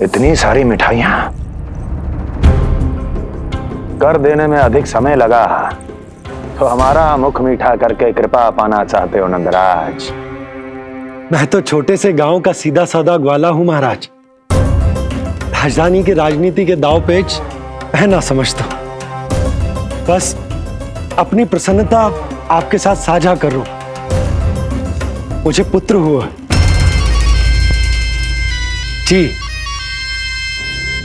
इतनी सारी मिठाइयां कर देने में अधिक समय लगा तो हमारा मुख मीठा करके कृपा पाना चाहते हो नंदराज? मैं तो छोटे से गांव का सीधा साधा ग्वाला हूं महाराज। राजधानी की राजनीति के दाव पेच मैं ना समझता। बस अपनी प्रसन्नता आपके साथ साझा कर रहा हूं। मुझे पुत्र हुआ जी,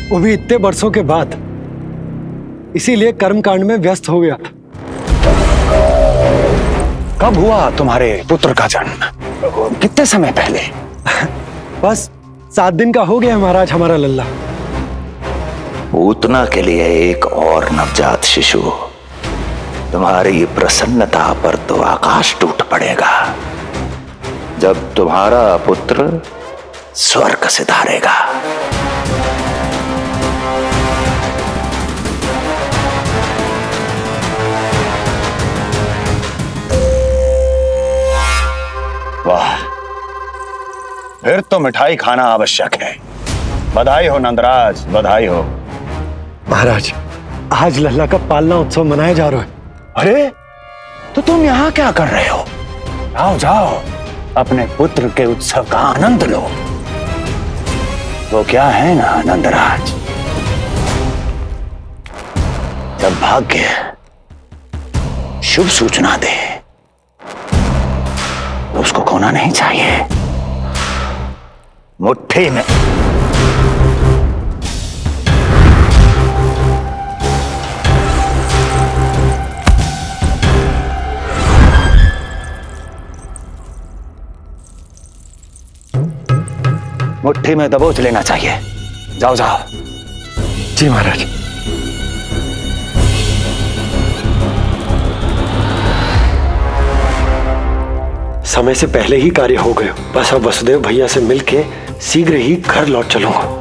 वो भी इतने वर्षों के बाद, इसीलिए कर्मकांड में व्यस्त हो गया। कब हुआ तुम्हारे पुत्र का जन्म? कितने समय पहले? बस 7 दिन का हो गया महाराज हमारा लल्ला। पूतना के लिए एक और नवजात शिशु, तुम्हारी प्रसन्नता पर तो आकाश टूट पड़ेगा जब तुम्हारा पुत्र स्वर्ग सिधारेगा। वाह, फिर तो मिठाई खाना आवश्यक है। बधाई हो नंदराज, बधाई हो। महाराज, आज लल्ला का पालना उत्सव मनाया जा रहा है। अरे, तो तुम यहाँ क्या कर रहे हो? जाओ जाओ, अपने पुत्र के उत्सव का आनंद लो। वो क्या है ना नंदराज, जब भाग्य शुभ सूचना दे तो उसको खोना नहीं चाहिए। मुट्ठी में मुट्ठी में दबोच लेना चाहिए। जाओ जाओ। जी महाराज। समय से पहले ही कार्य हो गए। बस अब वसुदेव भैया से मिलके शीघ्र ही घर लौट चलूंगा।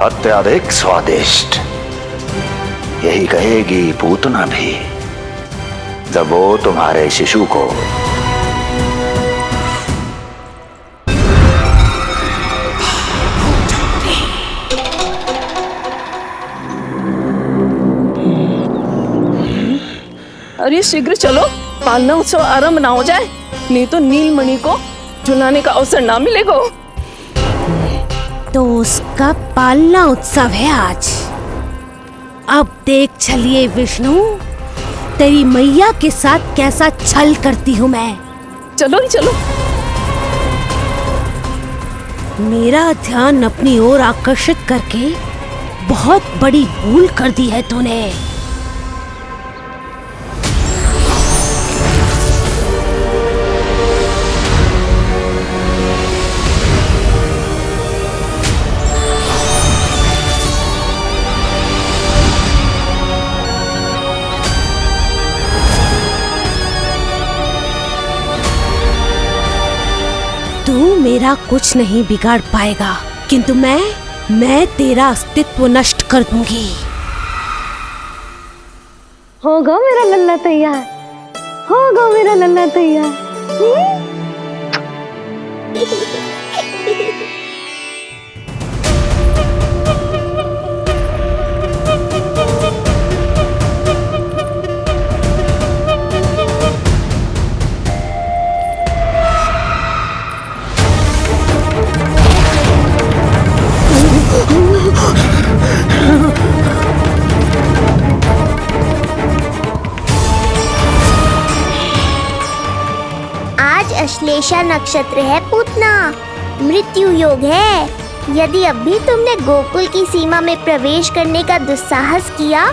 अत्यधिक स्वादिष्ट, यही कहेगी पूतना भी जब वो तुम्हारे शिशु को अरे शीघ्र चलो, पालना उत्सव आरंभ ना हो जाए, नहीं तो नीलमणि को झुलाने का अवसर ना मिलेगा। तो उसका पालना उत्सव है आज। अब देख चलिए विष्णु, तेरी मैया के साथ कैसा छल करती हूँ मैं। चलो चलो। मेरा ध्यान अपनी ओर आकर्षित करके बहुत बड़ी भूल कर दी है तूने। तू मेरा कुछ नहीं बिगाड़ पाएगा, किंतु मैं तेरा अस्तित्व नष्ट कर दूंगी। होगा मेरा लल्ला तैयार, होगा मेरा लल्ला तैयार। आज अश्लेषा नक्षत्र है पूतना, मृत्यु योग है। यदि अब भी तुमने गोकुल की सीमा में प्रवेश करने का दुस्साहस किया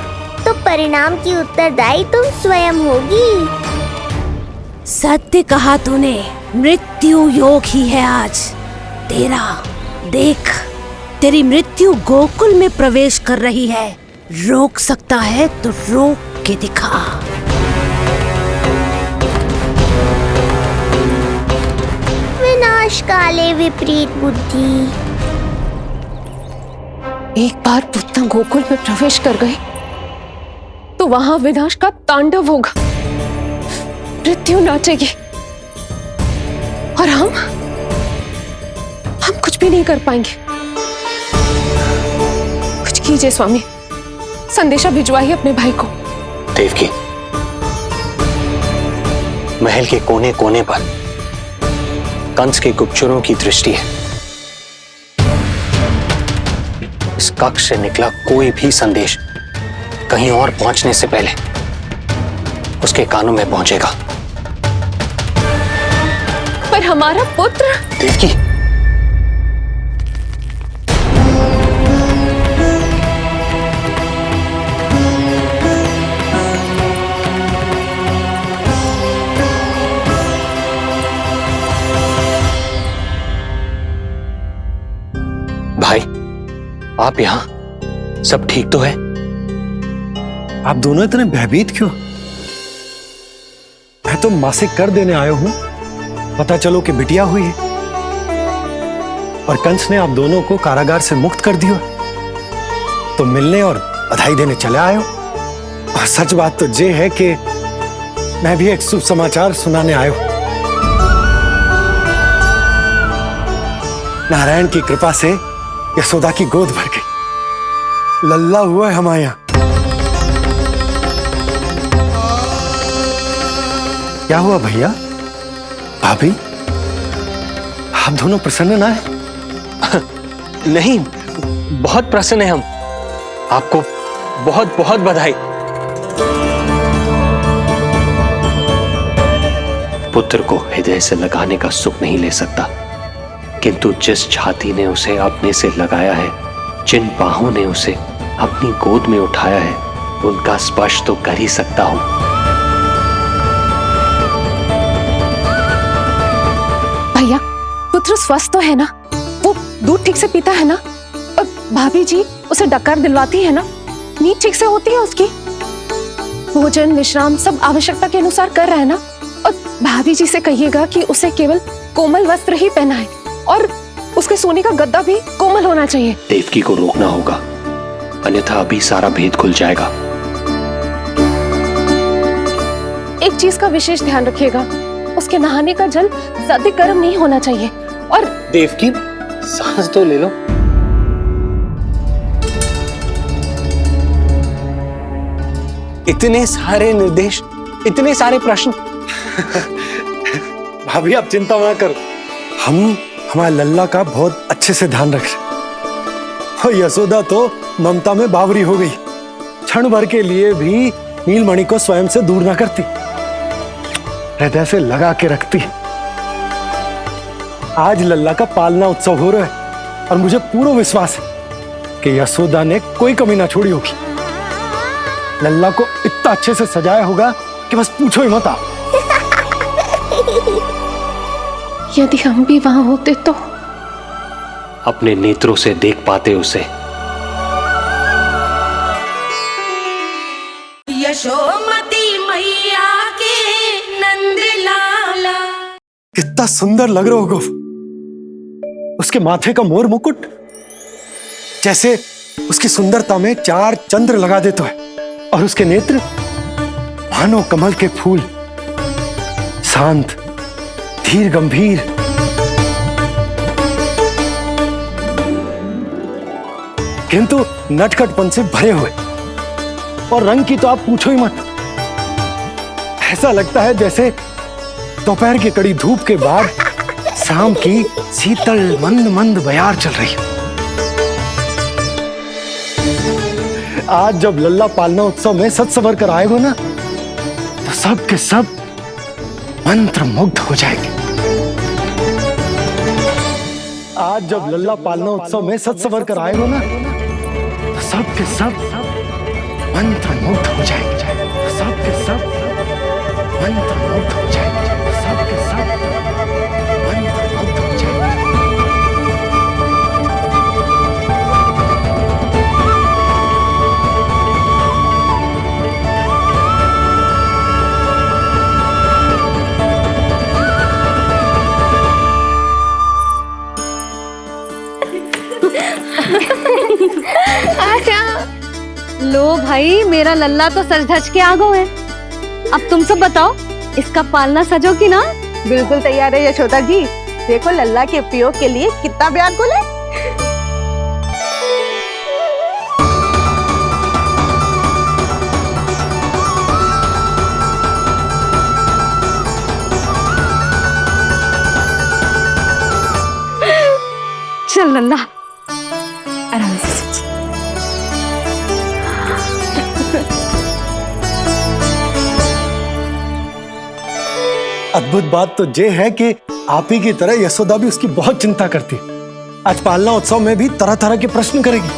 तो परिणाम की उत्तरदायी तुम स्वयं होगी। सत्य कहा तूने, मृत्यु योग ही है आज तेरा। देख, तेरी मृत्यु गोकुल में प्रवेश कर रही है। रोक सकता है तो रोक के दिखा। विनाश काले विपरीत बुद्धि। एक बार पुतना गोकुल में प्रवेश कर गए तो वहां विनाश का तांडव होगा, मृत्यु नाचेगी और हम कुछ भी नहीं कर पाएंगे। कुछ कीजिए स्वामी, संदेशा भिजवाइए अपने भाई को। देवकी, महल के कोने कोने पर कंस के गुप्तचरों की दृष्टि है। इस कक्ष से निकला कोई भी संदेश कहीं और पहुंचने से पहले उसके कानों में पहुंचेगा। पर हमारा पुत्र। देवकी, भाई, आप यहां सब ठीक तो है? आप दोनों इतने भयभीत क्यों? मैं तो मासिक कर देने आया हूं, पता चलो कि बिटिया हुई है और कंस ने आप दोनों को कारागार से मुक्त कर दिया, तो मिलने और बधाई देने चले आए हो। और सच बात तो ये है कि मैं भी एक शुभ समाचार सुनाने आया हूं। नारायण की कृपा से यशोदा की गोद भर गई, लल्ला हुआ है हमारे यहां। क्या हुआ भैया, भाभी, आप दोनों प्रसन्न ना है? नहीं, बहुत प्रसन्न है हम। आपको बहुत बहुत बधाई। पुत्र को हृदय से लगाने का सुख नहीं ले सकता, किंतु जिस छाती ने उसे अपने से लगाया है, जिन बाहों ने उसे अपनी गोद में उठाया है, उनका स्पर्श तो कर ही सकता हूं। भैया, पुत्र स्वस्थ तो है ना? वो दूध ठीक से पीता है ना? और भाभी जी उसे डकार दिलवाती है ना? नींद ठीक से होती है उसकी? भोजन विश्राम सब आवश्यकता के अनुसार कर रहा है ना? और भाभी जी से कहिएगा कि उसे केवल कोमल वस्त्र ही पहनाए और उसके सोने का गद्दा भी कोमल होना चाहिए। देवकी को रोकना होगा, अन्यथा अभी सारा भेद खुल जाएगा। एक चीज का विशेष ध्यान रखिएगा, उसके नहाने का जल ज्यादा गर्म नहीं होना चाहिए। और देवकी, सांस तो ले लो। इतने सारे निर्देश, इतने सारे प्रश्न। भाभी आप चिंता ना करो, हम हमारे लल्ला का बहुत अच्छे से ध्यान रख रहे। और यशोदा तो ममता में बावरी हो गई, क्षण भर के लिए भी नीलमणि को स्वयं से दूर ना करती, हृदय से लगा के रखती। आज लल्ला का पालना उत्सव हो रहा है और मुझे पूरा विश्वास है कि यशोदा ने कोई कमी ना छोड़ी होगी। लल्ला को इतना अच्छे से सजाया होगा कि बस पूछो ही मत। यदि हम भी वहां होते तो अपने नेत्रों से देख पाते उसे। यशोमती मैया के नंद लाला। कितना सुंदर लग रहा होगा उसके माथे का मोर मुकुट, जैसे उसकी सुंदरता में 4 चंद्र लगा देते हैं। और उसके नेत्र मानो कमल के फूल, शांत, धीर, गंभीर। किंतु नटखटपन से भरे हुए। और रंग की तो आप पूछो ही मत, ऐसा लगता है जैसे दोपहर की कड़ी धूप के बाद शाम की शीतल मंद मंद बयार चल रही है। आज जब लल्ला पालना उत्सव में सज संवर कर आएगा ना, तो सब के सब मंत्र मुग्ध हो जाएंगे। आज जब लल्ला पालना उत्सव में सज संवर कर आएगा ना, तो सब के सब मंत्र मुग्ध हो जाएंगे। सब के सब मंत्र मुग्ध हो जाएंगे। सब के सब मंत्र मुग्ध हो जाएंगे। लो भाई, मेरा लल्ला तो सज धज के आ गो है। अब तुम सब बताओ, इसका पालना सजो कि ना? बिल्कुल तैयार है यशोदा जी। देखो लल्ला के उपयोग के लिए कितना व्याकुल है। चल लल्ला, आराम से सच। अद्भुत बात तो ये है कि आप ही की तरह यशोदा भी उसकी बहुत चिंता करती है। आज पालना उत्सव में भी तरह तरह के प्रश्न करेगी।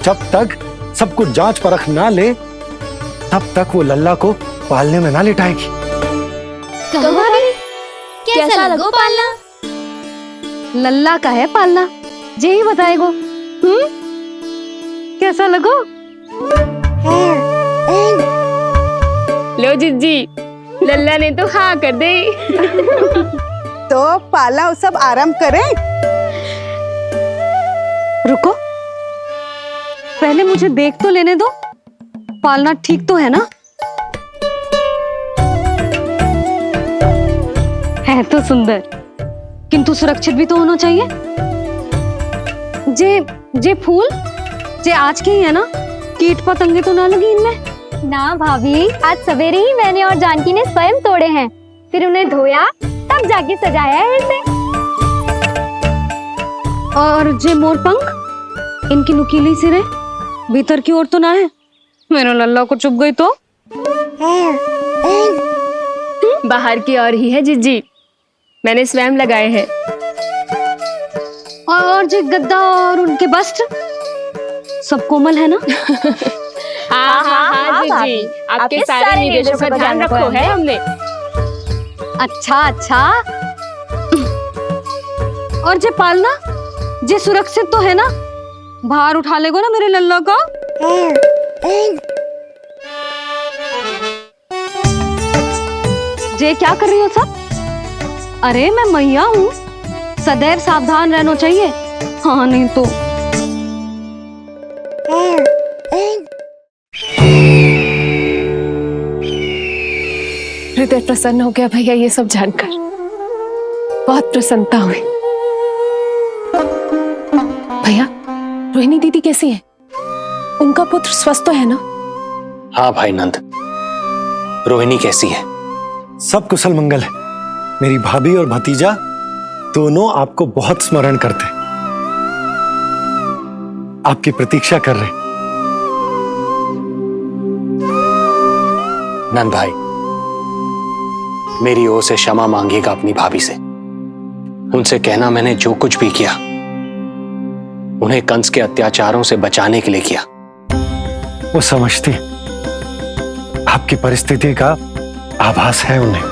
जब तक सब कुछ जांच परख ना ले, तब तक वो लल्ला को पालने में ना लिटाएगी। तो भाभी कैसा लगो पालना? लल्ला का है पालना, जे ही बताएगो। कैसा लगो? लो जिज्जी, लल्ला ने तो हाँ कर दे। तो पालना उत्सव आरंभ करें। रुको, पहले मुझे देख तो लेने दो, पालना ठीक तो है ना? है तो सुंदर, किंतु सुरक्षित भी तो होना चाहिए। जे फूल जे आज के ही है ना, कीट पतंगे तो ना लगी इनमें? ना भाभी, आज सवेरे ही मैंने और जानकी ने स्वयं तोड़े हैं, फिर उन्हें धोया, तब जाके सजाया है इसे। और जे मोर पंख, इनकी नुकीली सिरे भीतर की ओर तो ना है? मेरा लल्ला को चुभ गई तो? बाहर की ओर ही है जिज्जी, मैंने स्वयं लगाए हैं। और जे गद्दा और उनके वस्त्र सब कोमल है ना? हाँ जिज्जी, आपके सारे निर्देशों का ध्यान रखो है हमने। अच्छा। और जे पालना, जे सुरक्षित तो है ना? बाहर उठा लेगो ना मेरे लल्ला को? जे क्या कर रही हो सब? अरे मैं मैया हूँ, सदैव सावधान रहना चाहिए। हाँ नहीं तो। हृदय प्रसन्न हो गया भैया ये सब जानकर, बहुत प्रसन्नता हुई। भैया, रोहिणी दीदी कैसी है? उनका पुत्र स्वस्थ तो है ना? हाँ भाई नंद, रोहिणी कैसी है? सब कुशल मंगल है। मेरी भाभी और भतीजा दोनों आपको बहुत स्मरण करते हैं, आपकी प्रतीक्षा कर रहे। नंद भाई, मेरी ओर से क्षमा मांगिएगा अपनी भाभी से। उनसे कहना मैंने जो कुछ भी किया, उन्हें कंस के अत्याचारों से बचाने के लिए किया। वो समझती है, आपकी परिस्थिति का आभास है उन्हें।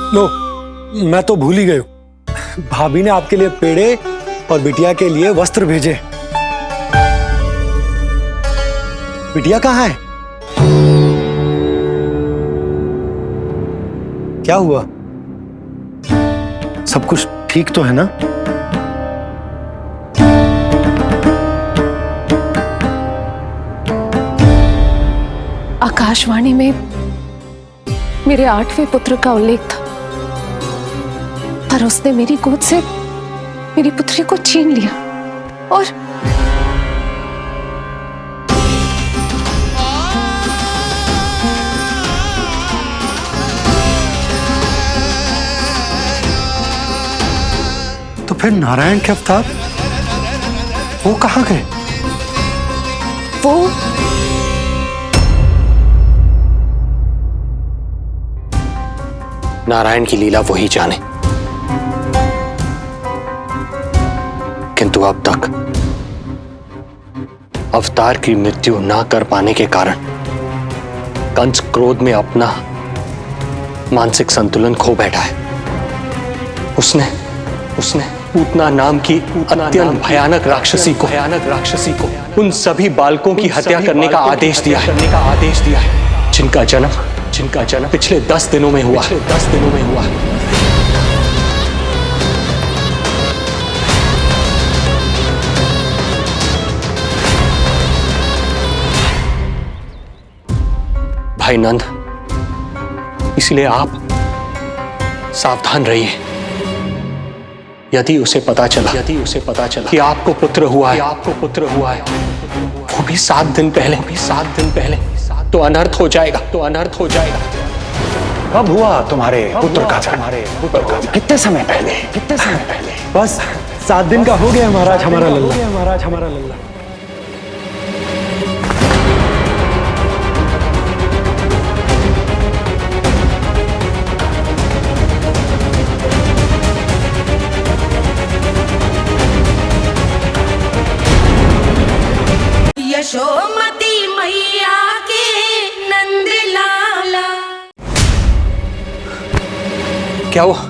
लो, मैं तो भूल ही गई हूं, भाभी ने आपके लिए पेड़े और बिटिया के लिए वस्त्र भेजे। बिटिया कहाँ है? क्या हुआ? सब कुछ ठीक तो है ना? आकाशवाणी में मेरे 8वें पुत्र का उल्लेख था, पर उसने मेरी गोद से मेरी पुत्री को छीन लिया और तो फिर नारायण के अवतार वो कहाँ गए? वो नारायण की लीला वही जाने, किंतु अब तक अवतार की मृत्यु ना कर पाने के कारण कंस क्रोध में अपना मानसिक संतुलन खो बैठा है। उसने पूतना नाम की अत्यंत भयानक राक्षसी को उन सभी बालकों की हत्या करने का आदेश दिया है, जिनका जन्म पिछले 10 दिनों में हुआ। भाई नंद, इसलिए आप सावधान रहिए। यदि उसे पता चला कि आपको पुत्र हुआ है, वो भी 7 दिन पहले, तो अनर्थ हो जाएगा। कब हुआ तुम्हारे पुत्र का जन्म? कितने समय पहले? बस 7 दिन का हो गया महाराज हमारा लल्ला। यशोमती मैया के नंद लाला। क्या हुआ?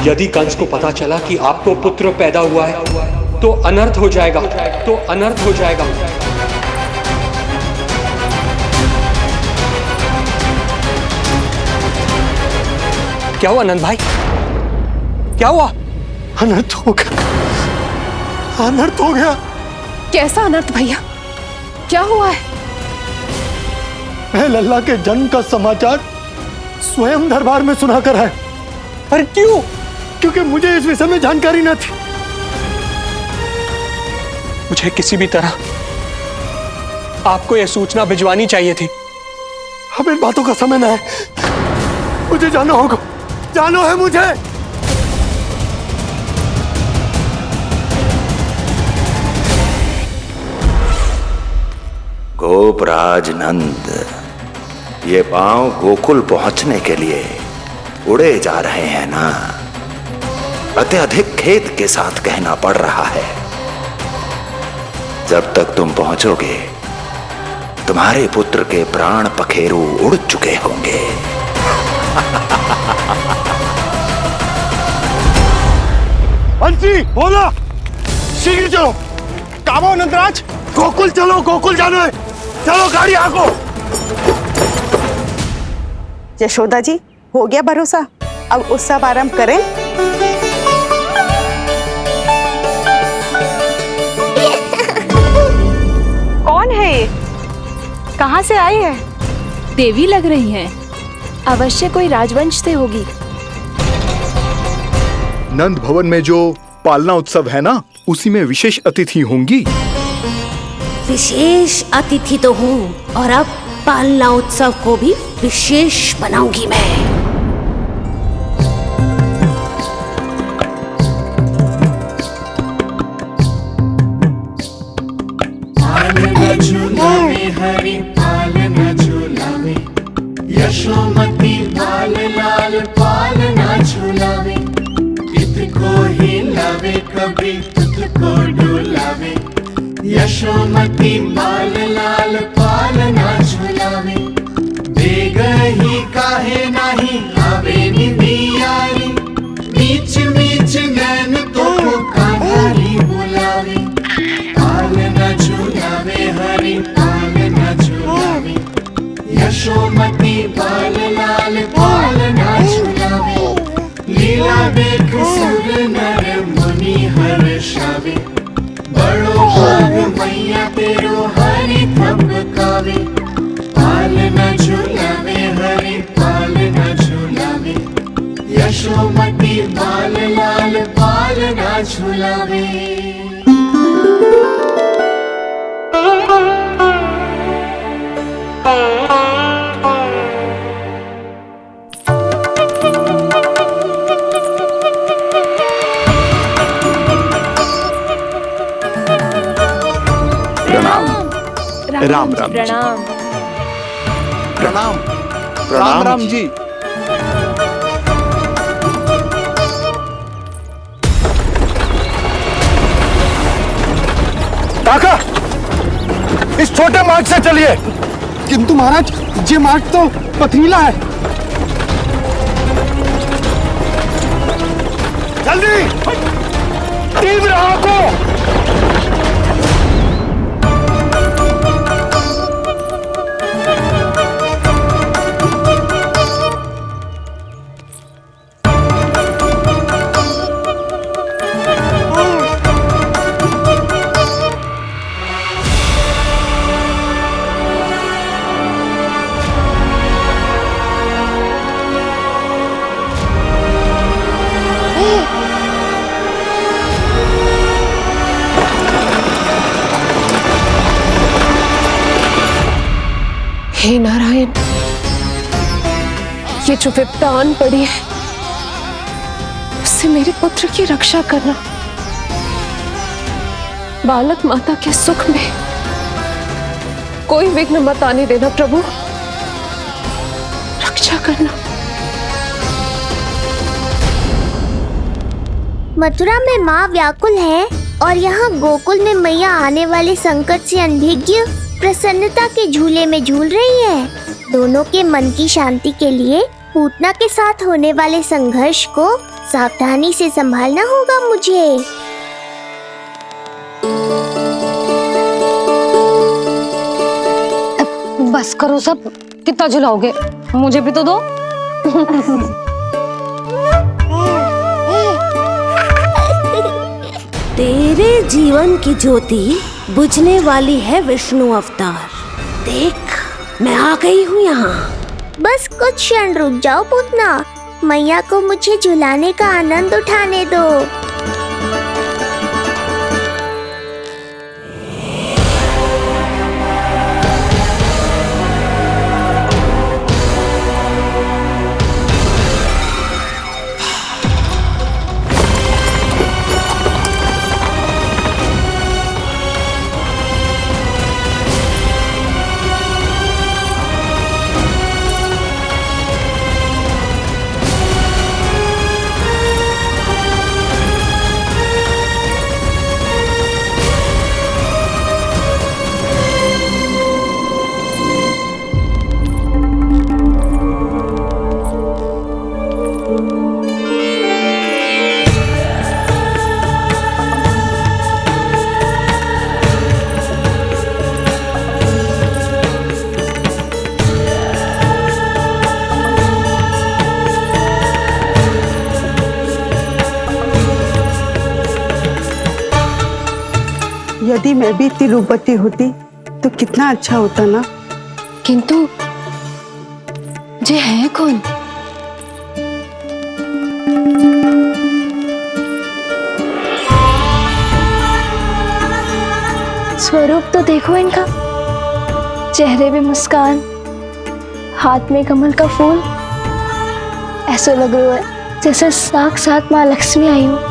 यदि कंस को पता चला कि आपको पुत्र पैदा हुआ है तो अनर्थ हो जाएगा। क्या हुआ नंद भाई? क्या हुआ? अनर्थ हो गया। कैसा अनर्थ भैया? क्या हुआ है? मैं लल्ला के जन्म का समाचार स्वयं दरबार में सुनाकर है। अरे क्यों? क्योंकि मुझे इस विषय में जानकारी न थी। मुझे किसी भी तरह आपको यह सूचना भिजवानी चाहिए थी। अब इन बातों का समय न है, मुझे जाना होगा। जानो है मुझे। गोपराज नंद, ये पांव गोकुल पहुंचने के लिए उड़े जा रहे हैं ना? अत्यधिक खेद के साथ कहना पड़ रहा है, जब तक तुम पहुंचोगे तुम्हारे पुत्र के प्राण पखेरु उड़ चुके होंगे। बंसी बोला, शीघ्र चलो। काबो नंदराज, गोकुल चलो, गोकुल जानो है। चलो गाड़ी आगो। यशोदा जी, हो गया भरोसा, अब उत्सव आरंभ करें। कौन है ये? कहाँ से आई है? देवी लग रही हैं। अवश्य कोई राजवंश से होगी। नंद भवन में जो पालना उत्सव है ना, उसी में विशेष अतिथि होंगी। विशेष अतिथि तो हूँ, और अब पालना उत्सव को भी विशेष बनाऊंगी मैं। हरि पालना झूलावे, यशोमती लाल लाल पालना झूलावे। इतको हिलावे कभी तुझको डुलावे, यशोमती लाल लाल पालना झूलावे। बेग ही काहे नाही आवे निदियारी, मीच मीच नैन तो कान्हारी बुलावे। पालना झूलावे हरि पालना झूलावे, यशोमती बाल लाल पालना झूलावे। लीला देख सुर नर मुनि हर्षावे, बड़ो भाग मैया तेरो हरि थपकावे। पालना झूलावे हरि पालना झूलावे, यशोमती बाल लाल पालना झूलावे। राम राम जी। प्रणाम। प्रणाम राम जी। काका, इस छोटे मार्ग से चलिए। किंतु महाराज, ये मार्ग तो पथरीला है। जल्दी तीव्र आंखों। हे नारायण, ये जो विपदा आन पड़ी है उससे मेरे पुत्र की रक्षा करना। बालक माता के सुख में कोई विघ्न मत आने देना प्रभु, रक्षा करना। मथुरा में माँ व्याकुल है और यहाँ गोकुल में मैया आने वाले संकट से अनभिज्ञ प्रसन्नता के झूले में झूल रही है। दोनों के मन की शांति के लिए पूतना के साथ होने वाले संघर्ष को सावधानी से संभालना होगा मुझे। बस करो सब, कितना झुलाओगे, मुझे भी तो दो। तेरे जीवन की ज्योति बुझने वाली है विष्णु अवतार। देख, मैं आ गई हूँ यहाँ। बस कुछ क्षण रुक जाओ पूतना, मैया को मुझे झुलाने का आनंद उठाने दो। यदि मैं भी इतनी रूपवती होती तो कितना अच्छा होता ना। किंतु जे है कौन? स्वरूप तो देखो इनका, चेहरे पे मुस्कान, हाथ में कमल का फूल। ऐसा लग रहा है जैसे साक्षात माँ लक्ष्मी आई हो।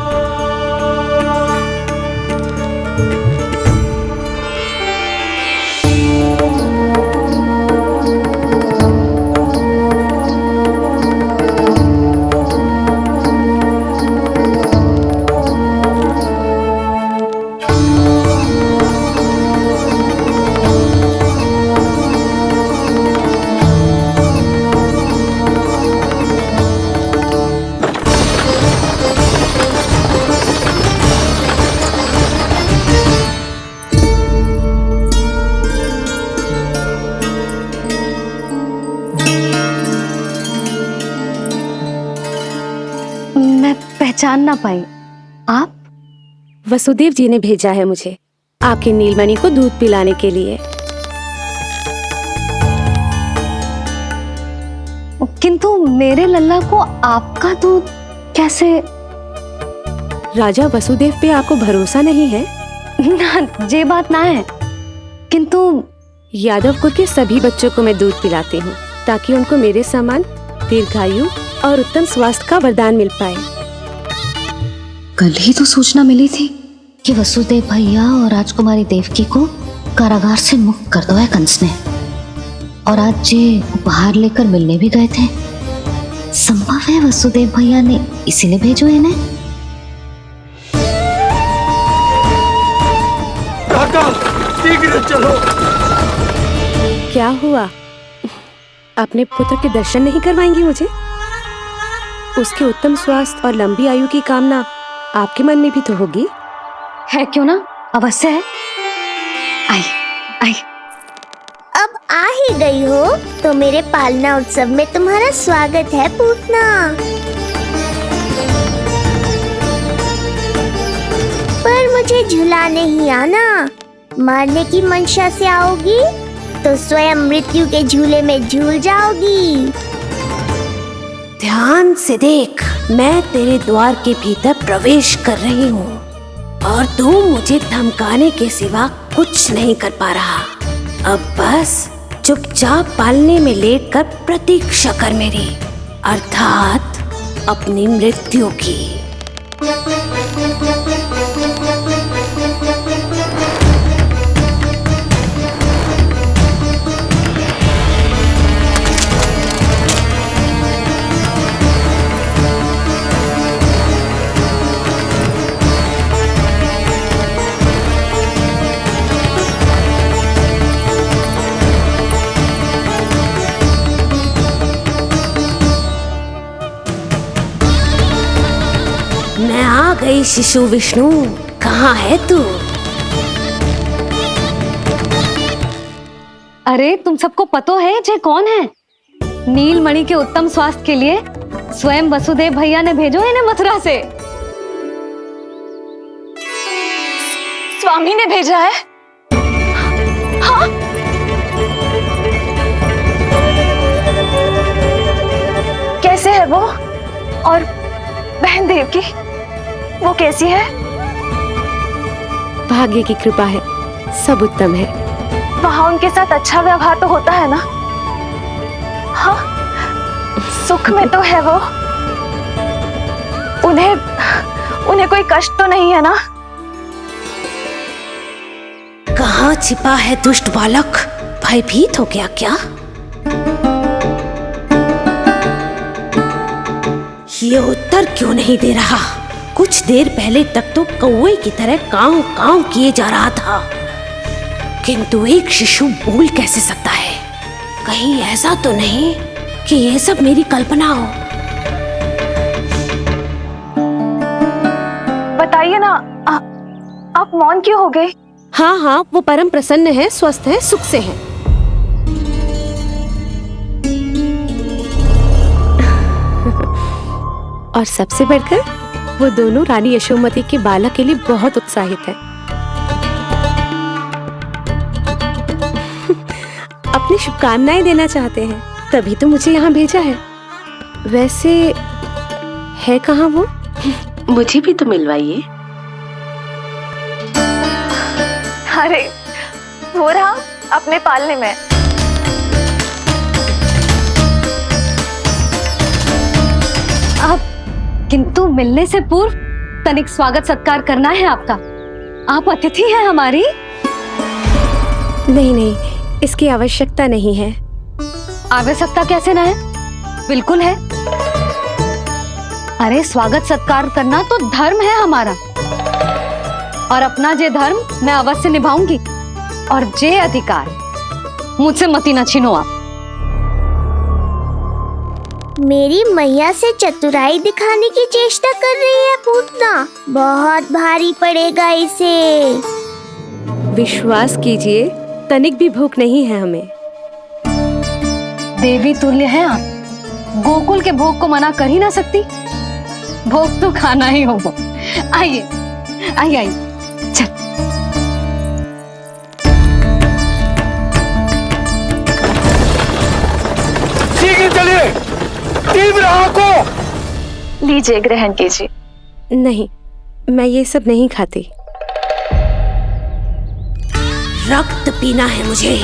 पहचान ना पाई। आप? वसुदेव जी ने भेजा है मुझे आपके नीलमणि को दूध पिलाने के लिए। किंतु मेरे लल्ला को आपका दूध कैसे? राजा वसुदेव पे आपको भरोसा नहीं है ना, ये बात ना है। किंतु यादव कुल के सभी बच्चों को मैं दूध पिलाती हूँ ताकि उनको मेरे समान दीर्घायु और उत्तम स्वास्थ्य का वरदान मिल पाए। कल ही तो सूचना मिली थी कि वसुदेव भैया और राजकुमारी देवकी को कारागार से मुक्त कर दो है कंस ने, और आज ये उपहार लेकर मिलने भी गए थे। संभव है वसुदेव भैया ने इसीलिए भेजो इन्हें। काका, शीघ्र चलो। क्या हुआ? अपने पुत्र के दर्शन नहीं करवाएंगी मुझे? उसके उत्तम स्वास्थ्य और लंबी आयु की कामना आपके मन में भी तो होगी। है क्यों ना, अवश्य है। आई आई। अब आ ही गई हो तो मेरे पालना उत्सव में तुम्हारा स्वागत है पूतना। पर मुझे झुलाने ही आना, मारने की मंशा से आओगी तो स्वयं मृत्यु के झूले में झूल जाओगी। ध्यान से देख, मैं तेरे द्वार के भीतर प्रवेश कर रही हूँ और तू मुझे धमकाने के सिवा कुछ नहीं कर पा रहा। अब बस चुपचाप पालने में लेटकर प्रतीक्षा कर मेरी, अर्थात अपनी मृत्यु की। मैं आ गई शिशु विष्णु, कहाँ है तू? अरे तुम सबको पता है जे कौन है? नीलमणि के उत्तम स्वास्थ्य के लिए स्वयं वसुदेव भैया ने भेजो इन्हें मथुरा से। स्वामी ने भेजा है? हाँ? कैसे है वो? और बहन देवकी, वो कैसी है? भाग्य की कृपा है, सब उत्तम है। वहां उनके साथ अच्छा व्यवहार तो होता है ना? हाँ, सुख में तो है वो। उन्हें कोई कष्ट तो नहीं है ना? कहाँ छिपा है दुष्ट बालक? भयभीत हो गया क्या? ये उत्तर क्यों नहीं दे रहा? कुछ देर पहले तक तो कौवे की तरह कांव कांव किए जा रहा था, किंतु एक शिशु बोल कैसे सकता है? कहीं ऐसा तो नहीं कि ये सब मेरी कल्पना हो? बताइए ना, आप मौन क्यों हो गए? हाँ हाँ, वो परम प्रसन्न है, स्वस्थ है, सुख से है। और सबसे बढ़कर वो दोनों रानी यशोमती के बालक के लिए बहुत उत्साहित है। अपनी शुभकामनाएं देना चाहते हैं, तभी तो मुझे यहाँ भेजा है। वैसे है कहाँ वो? मुझे भी तो मिलवाइए। अरे वो रहा अपने पालने में। किंतु मिलने से पूर्व तनिक स्वागत सत्कार करना है आपका। आप अतिथि हैं हमारी। नहीं नहीं, इसकी आवश्यकता नहीं है। आवश्यकता कैसे ना है? बिल्कुल है। अरे स्वागत सत्कार करना तो धर्म है हमारा, और अपना जे धर्म मैं अवश्य निभाऊंगी, और जे अधिकार मुझसे मती न छीनो आप। मेरी मैया से चतुराई दिखाने की चेष्टा कर रही है पूतना। बहुत भारी पड़ेगा इसे। विश्वास कीजिए, तनिक भी भूख नहीं है हमें। देवी तुल्य हैं आप, गोकुल के भोग को मना कर ही ना सकती। भोग तो खाना ही होगा। आइए आइए आइए, चल। शीघ्र चलिए, तीव्र को लीजिए, ग्रहण कीजिए। नहीं, मैं ये सब नहीं खाती। रक्त पीना है मुझे,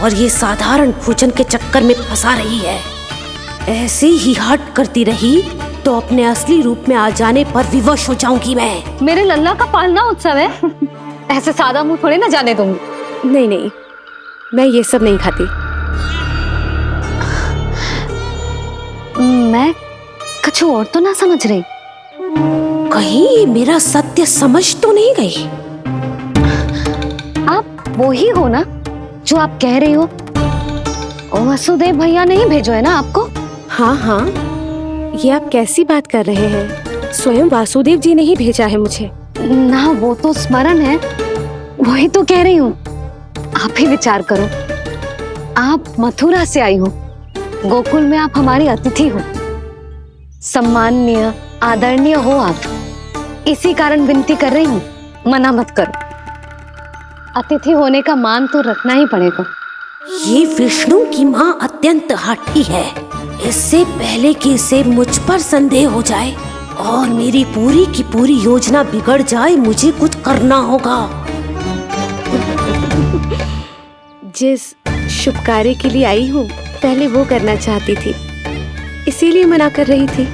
और ये साधारण भोजन के चक्कर में फंसा रही है। ऐसे ही हट करती रही तो अपने असली रूप में आ जाने पर विवश हो जाऊंगी मैं। मेरे लल्ला का पालना उत्सव है, ऐसे सादा मुंह थोड़े ना जाने दूंगी। नहीं नहीं, मैं ये सब नहीं खाती। मैं कुछ और तो ना समझ रही। कहीं ये मेरा सत्य समझ तो नहीं गई? आप वो ही हो ना जो आप कह रही हो? वसुदेव भैया ने ही भेजो है ना आपको? हाँ हाँ, ये आप कैसी बात कर रहे हैं? स्वयं वासुदेव जी ने ही भेजा है मुझे ना। वो तो स्मरण है, वही तो कह रही हूँ। आप ही विचार करो, आप मथुरा से आई हो, गोकुल में आप हमारी अतिथि हो, सम्माननीय आदरणीय हो आप। इसी कारण विनती कर रही हूँ, मना मत करो। अतिथि होने का मान तो रखना ही पड़ेगा। ये विष्णु की माँ अत्यंत हठी है। इससे पहले कि इसे मुझ पर संदेह हो जाए और मेरी पूरी की पूरी योजना बिगड़ जाए, मुझे कुछ करना होगा। जिस शुभ कार्य के लिए आई हूँ, पहले वो करना चाहती थी, इसीलिए मना कर रही थी।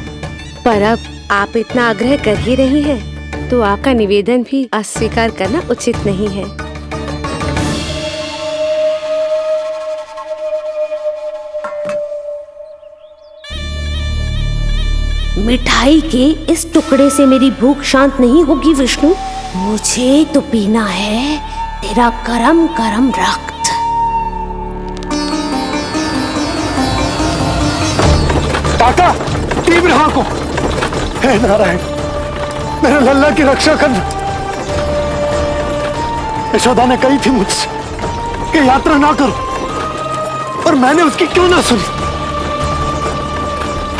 पर अब आप इतना आग्रह कर ही रही हैं, तो आपका निवेदन भी अस्वीकार करना उचित नहीं है। मिठाई के इस टुकड़े से मेरी भूख शांत नहीं होगी विष्णु। मुझे तो पीना है तेरा गरम गरम रक्त। काका, तीव्र हाँ को। हे नारायण, मेरे लल्ला की रक्षा करना। यशोदा ने कही थी मुझसे कि यात्रा ना करो, और मैंने उसकी क्यों ना सुनी।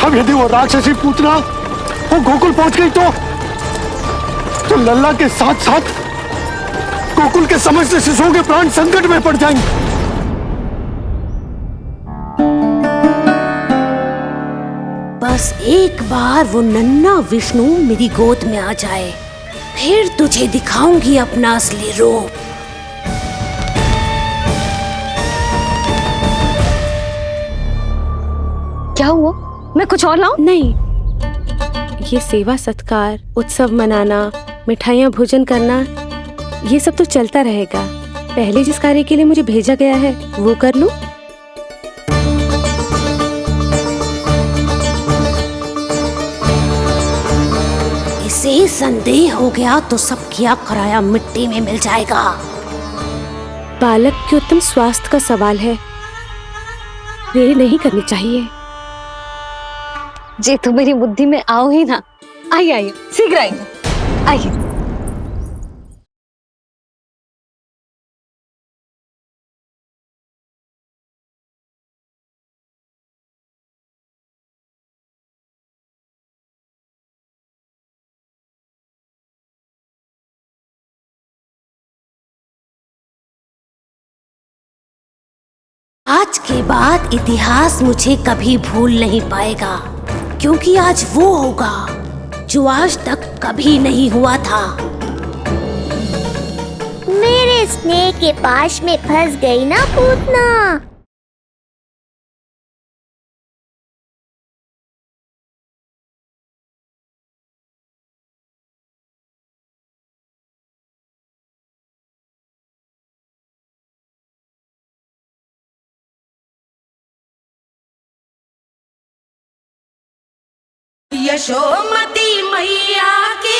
अब यदि वो राक्षसी पूतना वो गोकुल पहुंच गई तो लल्ला के साथ साथ गोकुल के समस्त शिशुओं के प्राण संकट में पड़ जाएंगे। बस एक बार वो नन्हा विष्णु मेरी गोद में आ जाए, फिर तुझे दिखाऊंगी अपना असली रूप। क्या हुआ? मैं कुछ और लाऊं? नहीं, ये सेवा सत्कार, उत्सव मनाना, मिठाइयाँ भोजन करना, ये सब तो चलता रहेगा। पहले जिस कार्य के लिए मुझे भेजा गया है वो कर लूं। इसे संदेह हो गया तो सब किया कराया मिट्टी में मिल जाएगा। बालक के उत्तम स्वास्थ्य का सवाल है, देरी नहीं करनी चाहिए। जे तो मेरी बुद्धि में आओ ही ना। आइए आइए, शीघ्र आइए, आइए। आज के बाद इतिहास मुझे कभी भूल नहीं पाएगा, क्योंकि आज वो होगा जो आज तक कभी नहीं हुआ था। मेरे स्नेह के पाश में फंस गई ना पूतना। यशोमती मैया के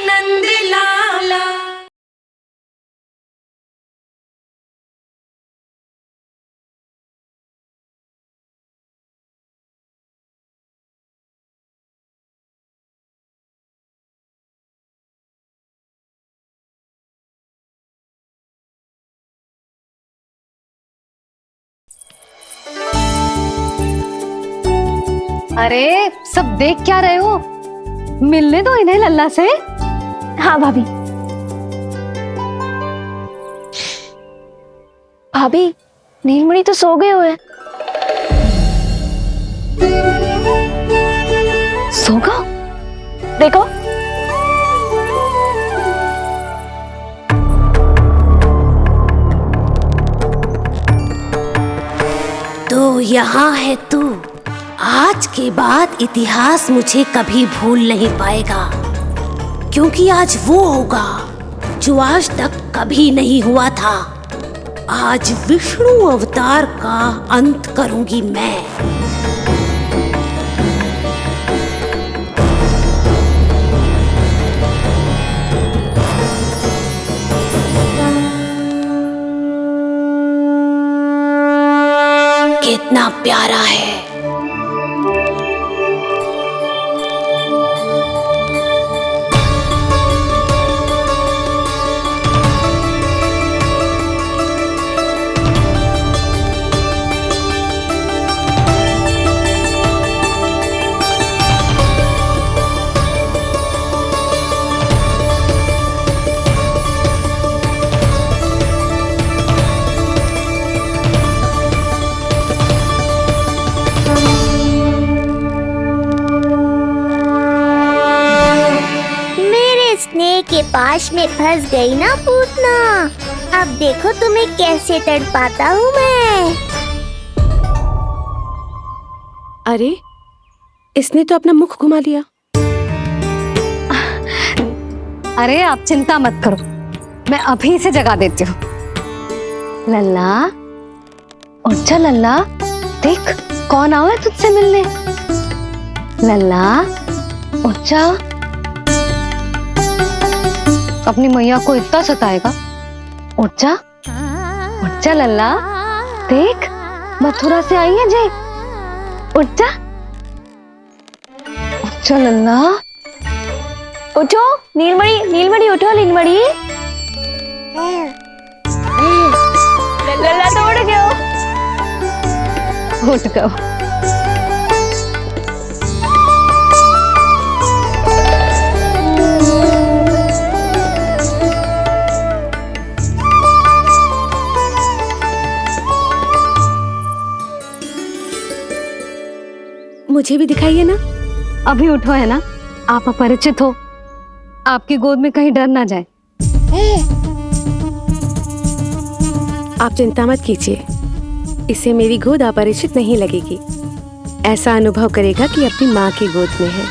नंद लाला। अरे सब देख क्या रहे हो? मिलने दो इन्हें लल्ला से। हाँ भाभी। भाभी, नीलमणि तो सो गए हुए। सो गो? देखो। तो यहाँ है तू। आज के बाद इतिहास मुझे कभी भूल नहीं पाएगा, क्योंकि आज वो होगा जो आज तक कभी नहीं हुआ था। आज विष्णु अवतार का अंत करूंगी मैं। कितना प्यारा है। के पाश में फंस गई ना पूतना। अब देखो तुम्हें कैसे तड़पाता हूँ मैं। अरे, इसने तो अपना मुख घुमा लिया। अरे आप चिंता मत करो, मैं अभी से जगा देती हूँ। लल्ला, उठ जा लल्ला, देख कौन आया है तुझसे मिलने। लल्ला, उठ जा। अपनी मैया को इतना सताएगा। उठ जा लल्ला, देख मथुरा से आई है जय। उठ जा लल्ला। उठो नीलमणि, नीलमणि उठो नीलमणि। लल्ला तो उठ गयो। उठ गयो। मुझे भी दिखाइए ना। अभी उठो है ना, आप अपरिचित हो, आपकी गोद में कहीं डर ना जाए। आप चिंता मत कीजिए, इसे मेरी गोद अपरिचित नहीं लगेगी। ऐसा अनुभव करेगा कि अपनी माँ की गोद में है।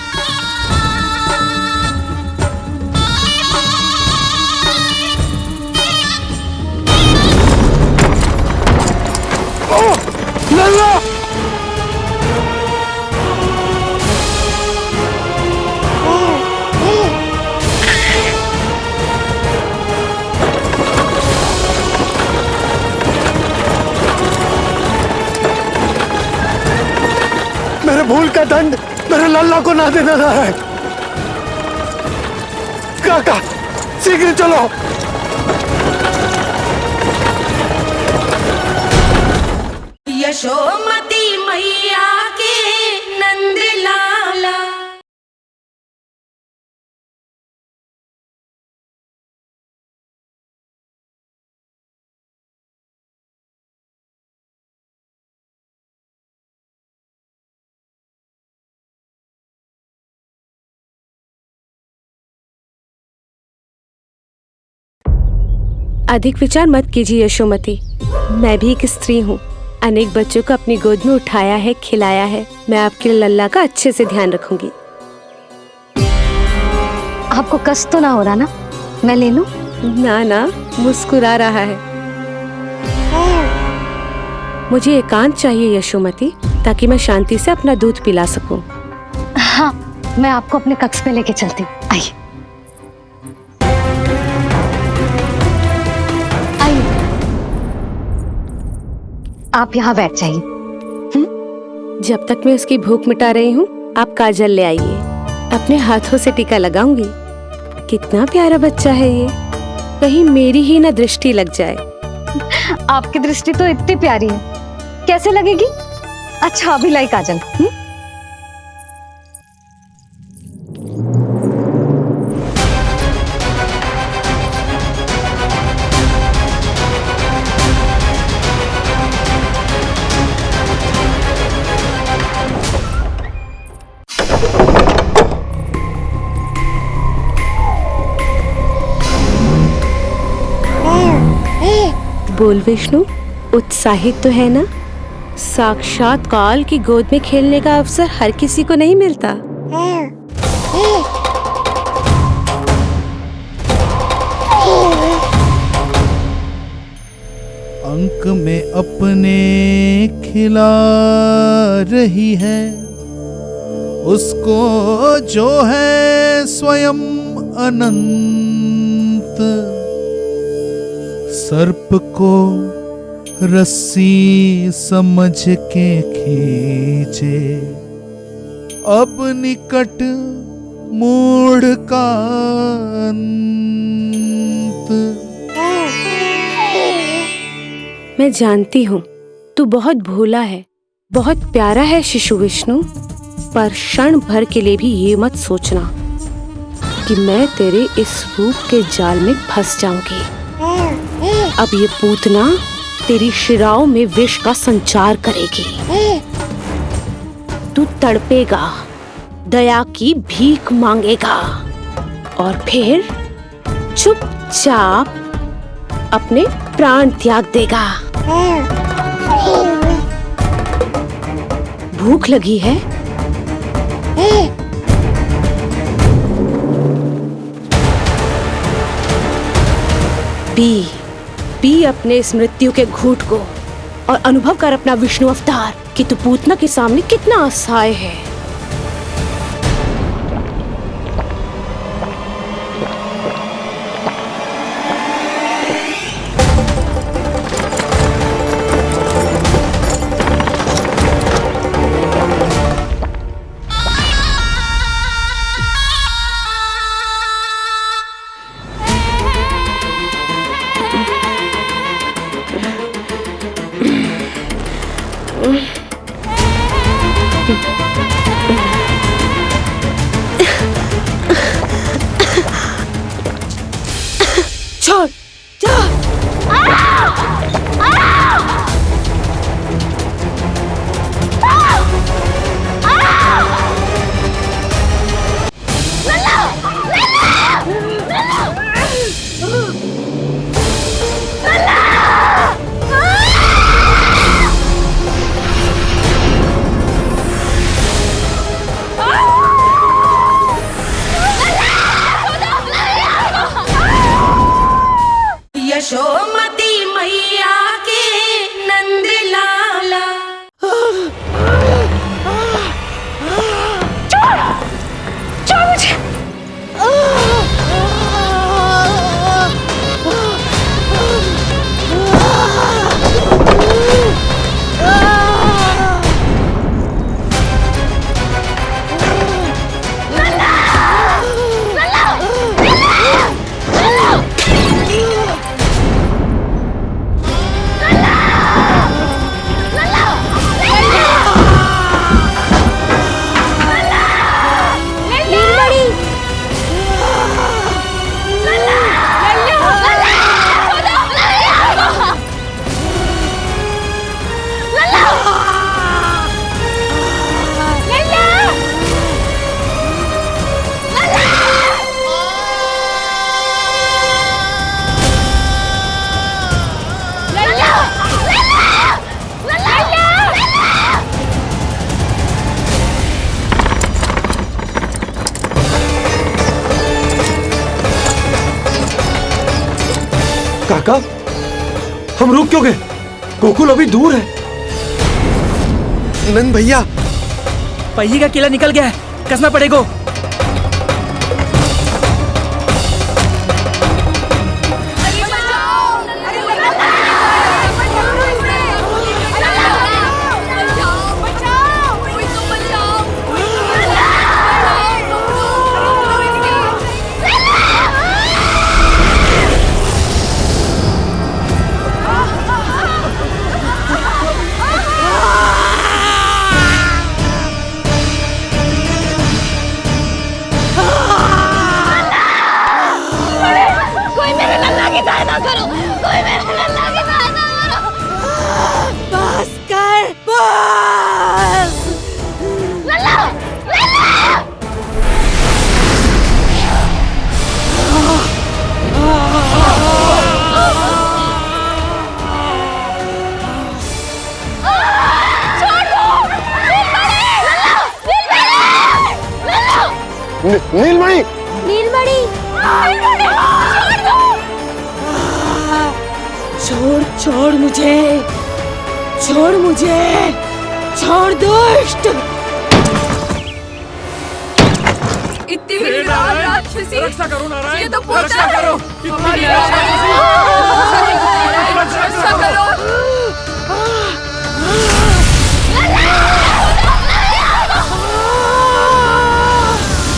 लल्ला! मेरे भूल का दंड मेरे लल्ला को ना देना ना है। काका, शीघ्र चलो। यशोमती मैया के नंद लाला। अधिक विचार मत कीजिए यशोमती, मैं भी एक स्त्री हूँ। अनेक बच्चों को अपनी गोद में उठाया है, खिलाया है। मैं आपके लल्ला का अच्छे से ध्यान रखूंगी। आपको कष्ट तो ना हो रहा ना? मैं ले लूं? ना ना, मुस्कुरा रहा है। मुझे एकांत चाहिए यशोमती, ताकि मैं शांति से अपना दूध पिला सकूं। हाँ, मैं आपको अपने कक्ष में लेके चलती हूँ। आइए। आप यहाँ बैठ जाइए। जब तक मैं उसकी भूख मिटा रही हूँ, आप काजल ले आइए। अपने हाथों से टीका लगाऊंगी। कितना प्यारा बच्चा है ये, कहीं मेरी ही ना दृष्टि लग जाए। आपकी दृष्टि तो इतनी प्यारी है, कैसे लगेगी? अच्छा अभी लाई काजल। बोल विष्णु, उत्साहित तो है ना? साक्षात काल की गोद में खेलने का अवसर हर किसी को नहीं मिलता। अंक में अपने खिला रही है, उसको जो है स्वयं अनंत। सर्प को रस्सी समझ के खींचे, अब निकट मूढ़ का अंत। मैं जानती हूँ तू बहुत भोला है, बहुत प्यारा है शिशु विष्णु, पर क्षण भर के लिए भी ये मत सोचना कि मैं तेरे इस रूप के जाल में फंस जाऊंगी। अब ये पूतना तेरी शिराओं में विष का संचार करेगी। तू तड़पेगा, दया की भीख मांगेगा और फिर चुपचाप अपने प्राण त्याग देगा। भूख लगी है? पी अपने इस मृत्यु के घूंट को और अनुभव कर अपना विष्णु अवतार कि तू पूतना के सामने कितना असहाय है। छोड़, यशोमती मैया के नंद लाला। छोड़ मुझे। काका, हम रुक क्यों गए? गोकुल अभी दूर है। नंद भैया, पहिए का किला निकल गया है, कसना पड़ेगा। बस कर, बस। लल्ला, लल्ला। नीलमणि, नीलमणि, छोड़ छोड़ मुझे, छोड़ मुझे, छोड़ दुष्ट। इतनी भी राक्षसी, रक्षा करो नारायण, ये तो पूतना रक्षा है। करो। हमारी रक्षा करो।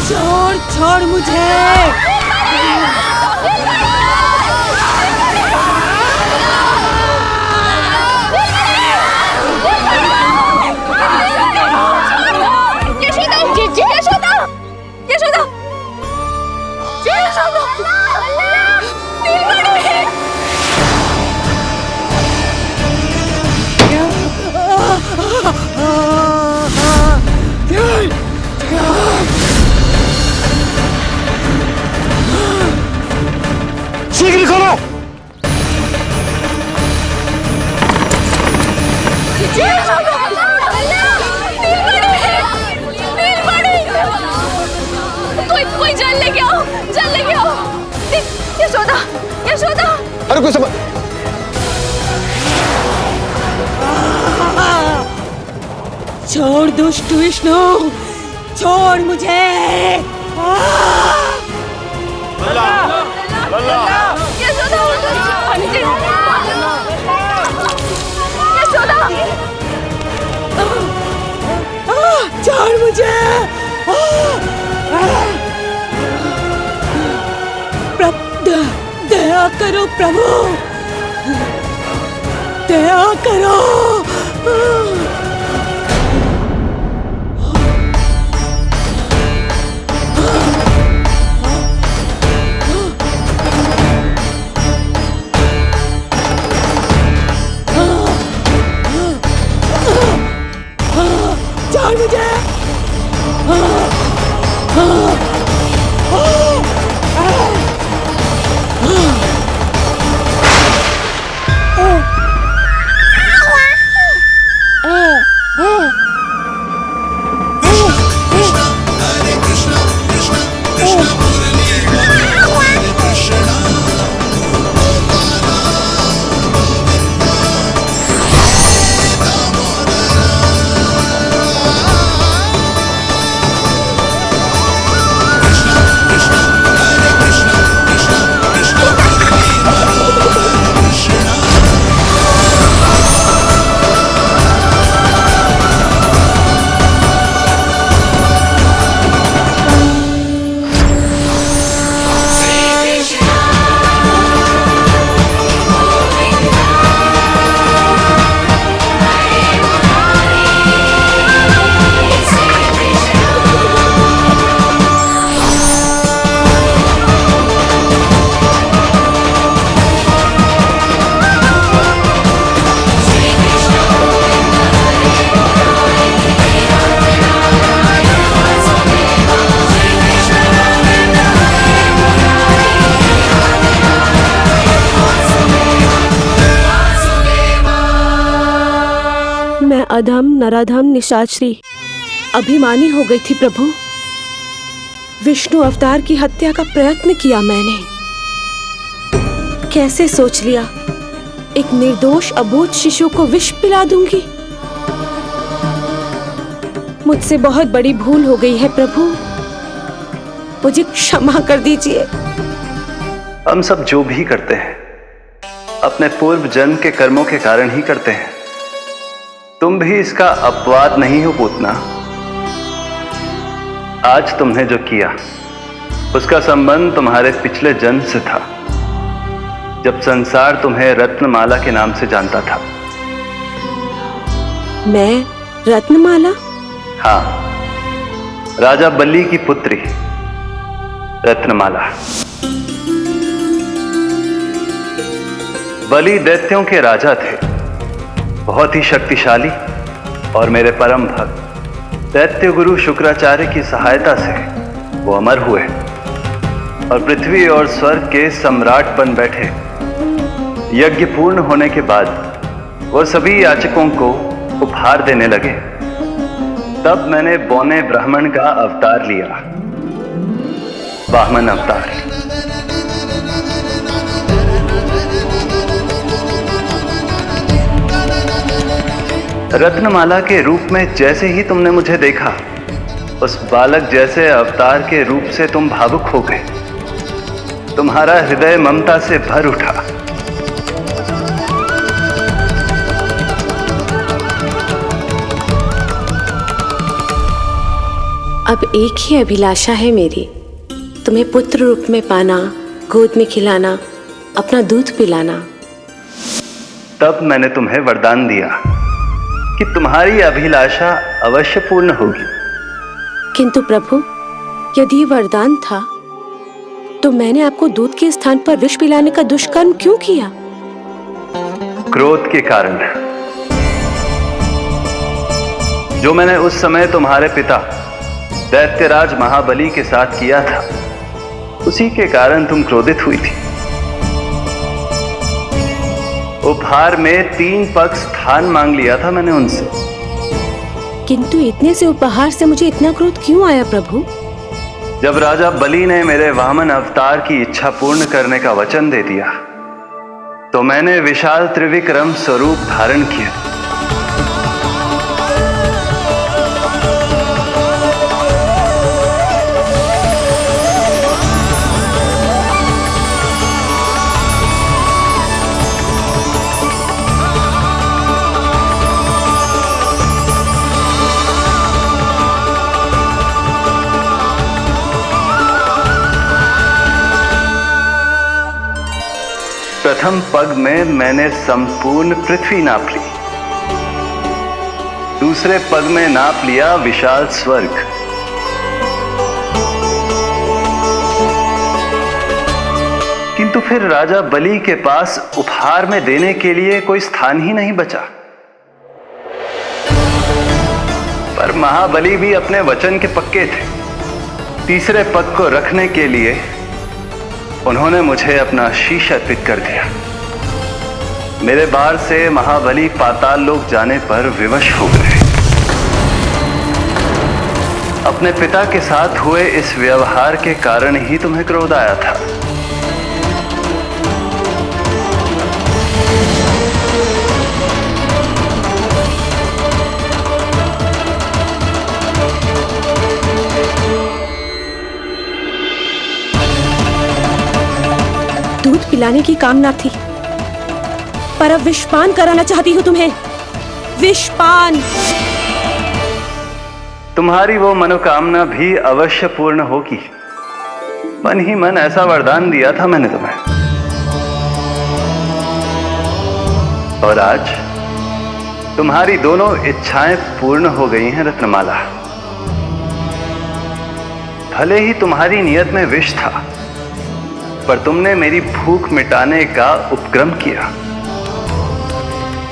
छोड़ छोड़ मुझे। जल लेके आओ, जल लेके आओ। यशोदा, यशोदा। अरे कोई समझ। छोड़ दुष्ट विष्णु, छोड़ मुझे। छोड़ मुझे। दया करो प्रभु, दया करो। छोड़ मुझे। अधम नराधम निशाचरी अभिमानी हो गई थी प्रभु। विष्णु अवतार की हत्या का प्रयत्न किया मैंने। कैसे सोच लिया एक निर्दोष अबोध शिशु को विष पिला दूंगी। मुझसे बहुत बड़ी भूल हो गई है प्रभु, मुझे क्षमा कर दीजिए। हम सब जो भी करते हैं अपने पूर्व जन्म के कर्मों के कारण ही करते हैं। तुम भी इसका अपवाद नहीं हो पूतना। आज तुमने जो किया उसका संबंध तुम्हारे पिछले जन्म से था, जब संसार तुम्हें रत्नमाला के नाम से जानता था। मैं रत्नमाला? हाँ, राजा बलि की पुत्री रत्नमाला। बलि दैत्यों के राजा थे, बहुत ही शक्तिशाली, और मेरे परम भक्त दैत्य गुरु शुक्राचार्य की सहायता से वो अमर हुए और पृथ्वी और स्वर्ग के सम्राट बन बैठे। यज्ञ पूर्ण होने के बाद वो सभी याचकों को उपहार देने लगे। तब मैंने बौने ब्राह्मण का अवतार लिया, वामन अवतार। रत्नमाला के रूप में जैसे ही तुमने मुझे देखा, उस बालक जैसे अवतार के रूप से तुम भावुक हो गए। तुम्हारा हृदय ममता से भर उठा। अब एक ही अभिलाषा है मेरी, तुम्हें पुत्र रूप में पाना, गोद में खिलाना, अपना दूध पिलाना। तब मैंने तुम्हें वरदान दिया कि तुम्हारी अभिलाषा अवश्य पूर्ण होगी। किंतु प्रभु, यदि वरदान था तो मैंने आपको दूध के स्थान पर विष पिलाने का दुष्कर्म क्यों किया? क्रोध के कारण, जो मैंने उस समय तुम्हारे पिता दैत्यराज महाबली के साथ किया था, उसी के कारण तुम क्रोधित हुई थी। उपहार में 3 पग स्थान मांग लिया था मैंने उनसे। किंतु इतने से उपहार से मुझे इतना क्रोध क्यों आया प्रभु? जब राजा बलि ने मेरे वामन अवतार की इच्छा पूर्ण करने का वचन दे दिया तो मैंने विशाल त्रिविक्रम स्वरूप धारण किया। प्रथम पग में मैंने संपूर्ण पृथ्वी नाप ली, दूसरे पग में नाप लिया विशाल स्वर्ग, किंतु फिर राजा बलि के पास उपहार में देने के लिए कोई स्थान ही नहीं बचा। पर महाबली भी अपने वचन के पक्के थे। तीसरे पग को रखने के लिए उन्होंने मुझे अपना शीश अर्पित कर दिया। मेरे बार से महाबली पाताल लोक जाने पर विवश हो गए। अपने पिता के साथ हुए इस व्यवहार के कारण ही तुम्हें क्रोध आया था। दूध पिलाने की कामना थी, पर अब विषपान कराना चाहती हूँ तुम्हें। विषपान। तुम्हारी वो मनोकामना भी अवश्य पूर्ण होगी। मन ही मन ऐसा वरदान दिया था मैंने तुम्हें। और आज तुम्हारी दोनों इच्छाएं पूर्ण हो गई हैं रत्नमाला। भले ही तुम्हारी नियत में विष था, पर तुमने मेरी भूख मिटाने का उपक्रम किया,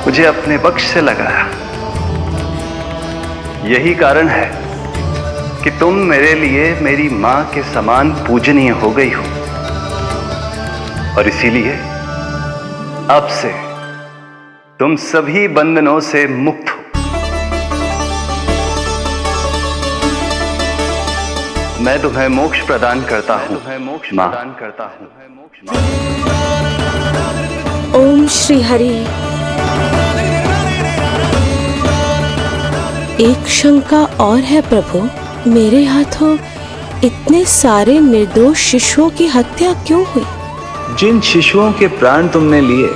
मुझे अपने पक्ष से लगाया। यही कारण है कि तुम मेरे लिए मेरी मां के समान पूजनीय हो गई हो। और इसीलिए अब से तुम सभी बंधनों से मुक्त हो। मैं तुम्हें मोक्ष प्रदान करता हूं, मां। ओम श्री हरि। एक शंका और है प्रभु, मेरे हाथों इतने सारे निर्दोष शिशुओं की हत्या क्यों हुई? जिन शिशुओं के प्राण तुमने लिए,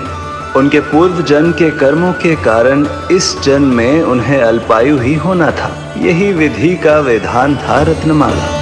उनके पूर्व जन्म के कर्मों के कारण इस जन्म में उन्हें अल्पायु ही होना था। यही विधि का विधान था रत्नमाला।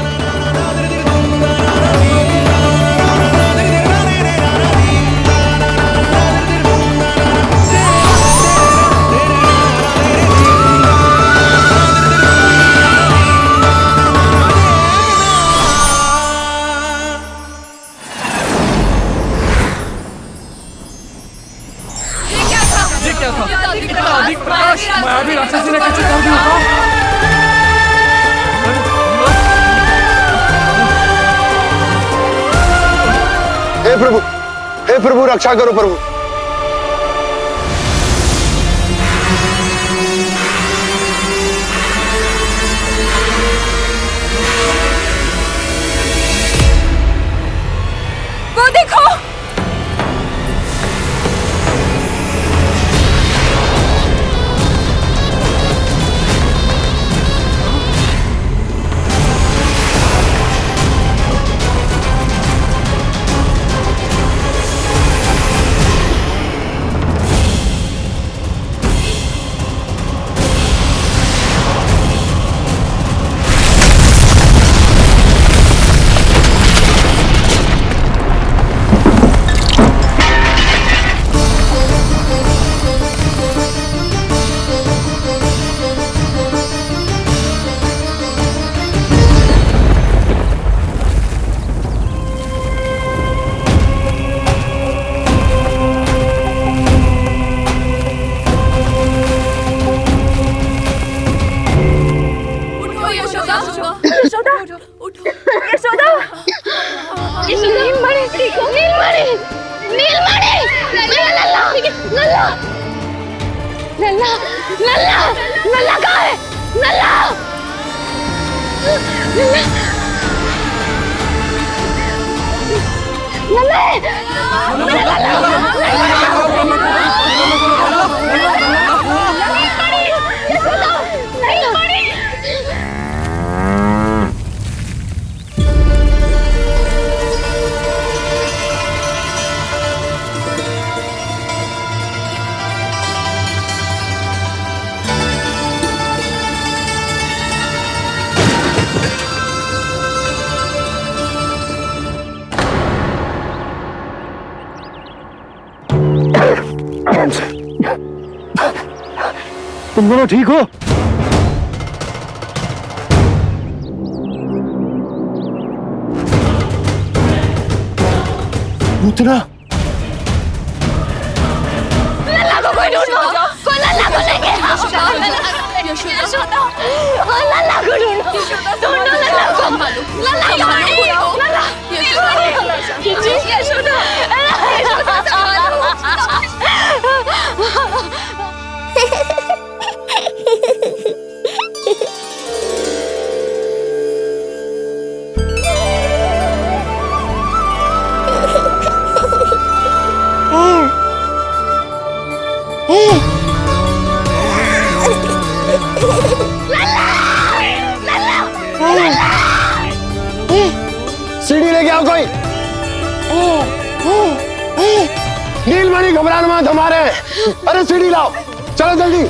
हे प्रभु रक्षा करो प्रभु। वो देखो, तुम दोनों ठीक हो? पूतना लल्ला को कोई ढूंढो, कोई लल्ला को लेके आओ। यशोदा, लल्ला को ढूंढो, ढूंढो लल्ला को। लल्ला यशोदा, सीढ़ी लेके आओ कोई। नीलमणि घबराना मत, हमारे। अरे सीढ़ी लाओ, चलो जल्दी।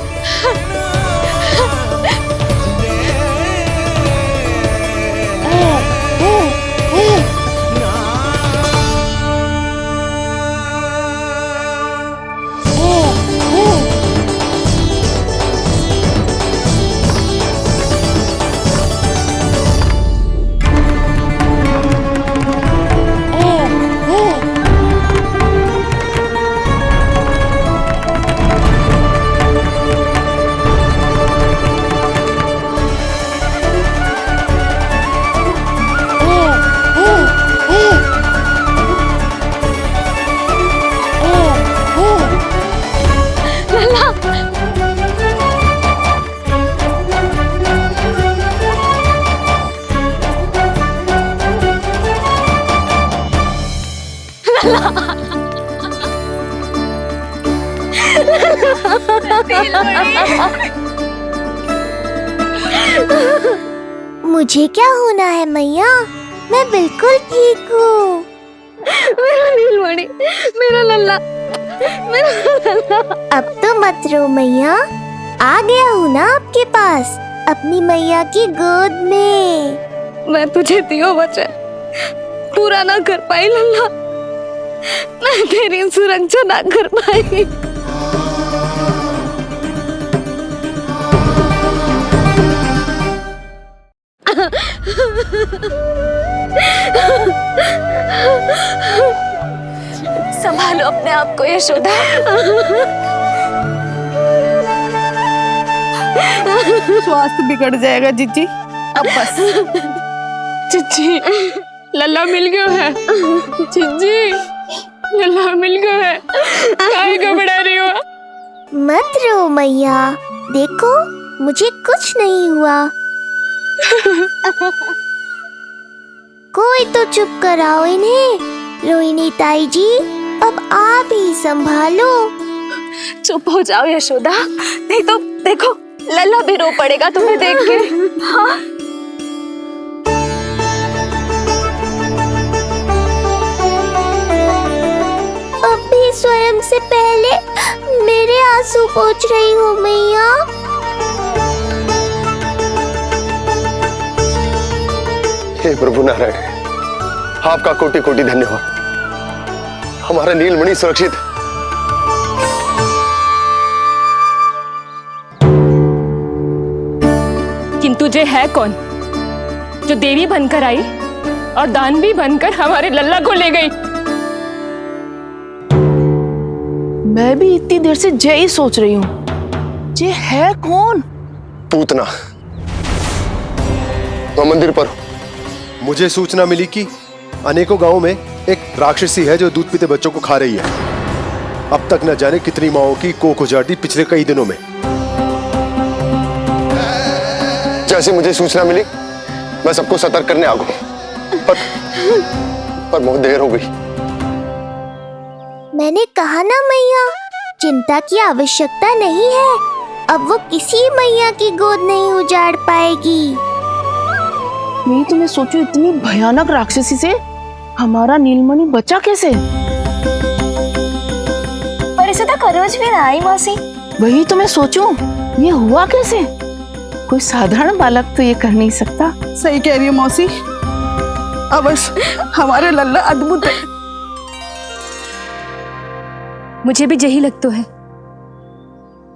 मुझे क्या होना है मैया, मैं बिल्कुल ठीक हूँ। मेरा नीलमणि, मेरा लल्ला, मेरा लल्ला। अब तो मत रो मैया, आ गया हूँ ना आपके पास, अपनी मैया की गोद में। मैं तुझे दियो वचन पूरा ना कर पाई लल्ला, मैं तेरी सुरक्षा ना कर पाई। संभालो अपने आप को यशोदा। स्वास्थ्य बिगड़ जाएगा जीजी, अब बस। चिच्ची, लल्ला मिल गयो है। चिच्ची, लल्ला मिल गयो है। काहे घबरा रही हो? मत रो मैया, देखो मुझे कुछ नहीं हुआ। कोई तो चुप कराओ इन्हें। रोहिणी ताई जी, अब आप ही संभालो। चुप हो जाओ यशोदा, नहीं तो देखो लल्ला भी रो पड़ेगा तुम्हें देख के। हाँ? अब भी स्वयं से पहले मेरे आंसू पोंछ रही हो मैया। हे प्रभु नारायण, आपका कोटि कोटि धन्यवाद। हमारा नीलमणि सुरक्षित। किंतु जे है कौन जो देवी बनकर आई और दानवी बनकर हमारे लल्ला को ले गई? मैं भी इतनी देर से जय ही सोच रही हूँ, जे है कौन? पूतना। तो मंदिर पर मुझे सूचना मिली कि अनेकों गांवों में एक राक्षसी है जो दूध पीते बच्चों को खा रही है। अब तक न जाने कितनी माओं की कोख उजाड़ दी पिछले कई दिनों में। जैसे मुझे सूचना मिली मैं सबको सतर्क करने आ गया, पर बहुत देर हो गई। मैंने कहा ना मैया, चिंता की आवश्यकता नहीं है। अब वो किसी मैया की गोद नहीं उजाड़ पाएगी। मैं तुम्हें सोचो, इतनी भयानक राक्षसी से हमारा नीलमणि बचा कैसे? पर इसे तो खरोच भी ना आई मौसी। वही तो मैं सोचूं, ये हुआ कैसे? कोई साधारण बालक तो ये कर नहीं सकता। सही कह रही है मौसी, अवश्य हमारे लल्ला अद्भुत है। मुझे भी यही लगता है,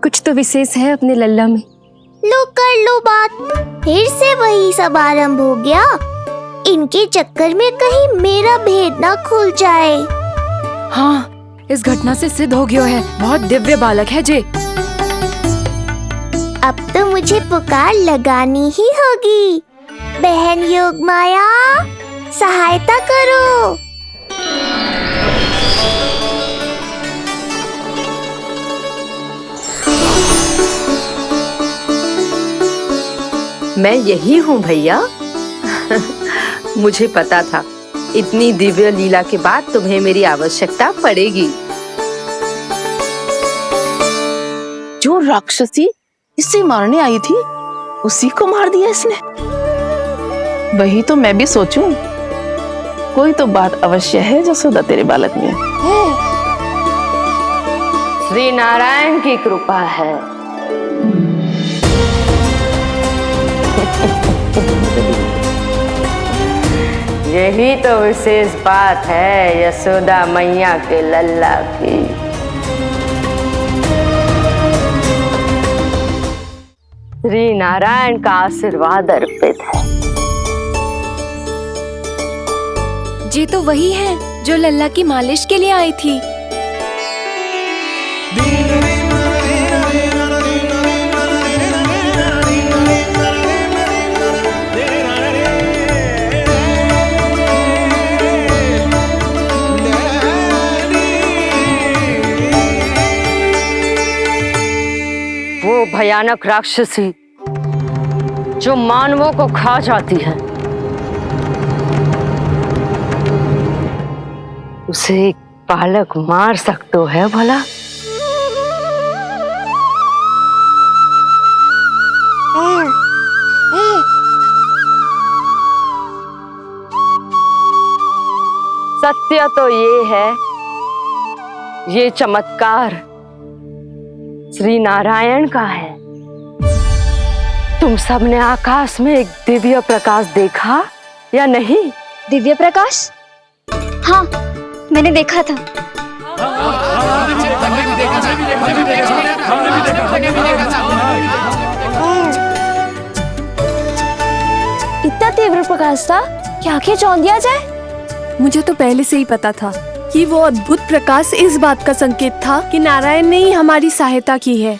कुछ तो विशेष है अपने लल्ला में। लो कर लो बात, फिर से वही सब आरंभ हो गया। इनके चक्कर में कहीं मेरा भेद ना खुल जाए। हाँ, इस घटना से सिद्ध हो गया है, बहुत दिव्य बालक है जे। अब तो मुझे पुकार लगानी ही होगी। बहन योगमाया, सहायता करो। मैं यही हूँ भैया। मुझे पता था इतनी दिव्य लीला के बाद तुम्हें मेरी आवश्यकता पड़ेगी। जो राक्षसी इसे मारने आई थी, उसी को मार दिया इसने। वही तो मैं भी सोचूं, कोई तो बात अवश्य है जसोदा तेरे बालक में। श्री नारायण की कृपा है। यही तो विशेष बात है यशोदा मैया के लल्ला की। श्री नारायण का आशीर्वाद अर्पित है। जी तो वही है जो लल्ला की मालिश के लिए आई थी। वो भयानक राक्षसी जो मानवों को खा जाती है, उसे एक बालक मार सकते है भला? सत्य तो ये है, ये चमत्कार श्री नारायण का है। तुम सबने आकाश में एक दिव्य प्रकाश देखा या नहीं? दिव्य प्रकाश? हाँ, मैंने देखा था। इतना तीव्र प्रकाश था कि आंखें चौंध दिया जाए। मुझे तो पहले से ही पता था कि वो अद्भुत प्रकाश इस बात का संकेत था कि नारायण ने ही हमारी सहायता की है।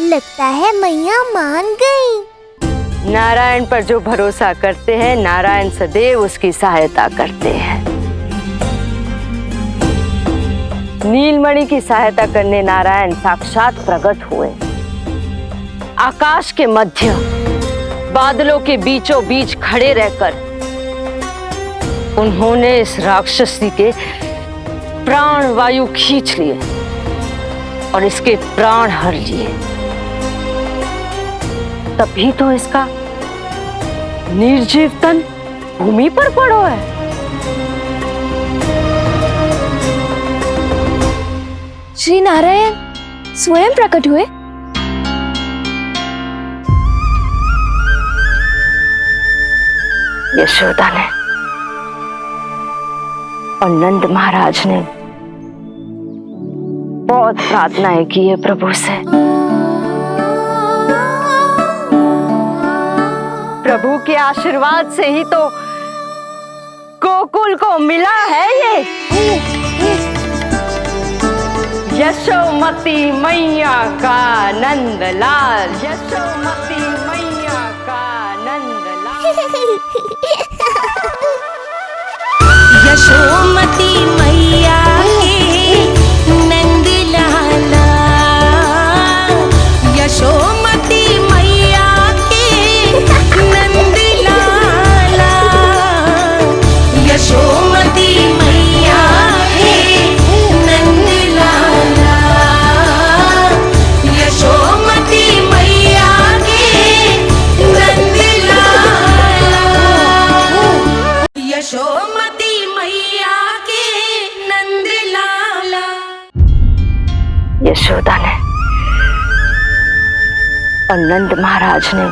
लगता है मैया मान गई। नारायण पर जो भरोसा करते हैं, नारायण सदैव उसकी सहायता करते हैं। नीलमणि की सहायता करने नारायण साक्षात प्रकट हुए। आकाश के मध्य बादलों के बीचों बीच खड़े रहकर उन्होंने इस राक्षसी के प्राण वायु खींच लिए और इसके प्राण हर लिए। तभी तो इसका निर्जीव तन भूमि पर पड़ो है। श्री नारायण स्वयं प्रकट हुए। यशोदा ने और नंद महाराज ने बहुत प्रार्थनाएं की है प्रभु से। प्रभु के आशीर्वाद से ही तो गोकुल को मिला है ये। यशोमती मैया का नंदलाल, यशोमती मैया का नंदलाल। यशोमती मैया के नंद लाला, यशोमती मैया के नंद लाला, यशोमती मैया के नंद मैया के नंद लाला। यशोदा ने और नंद महाराज ने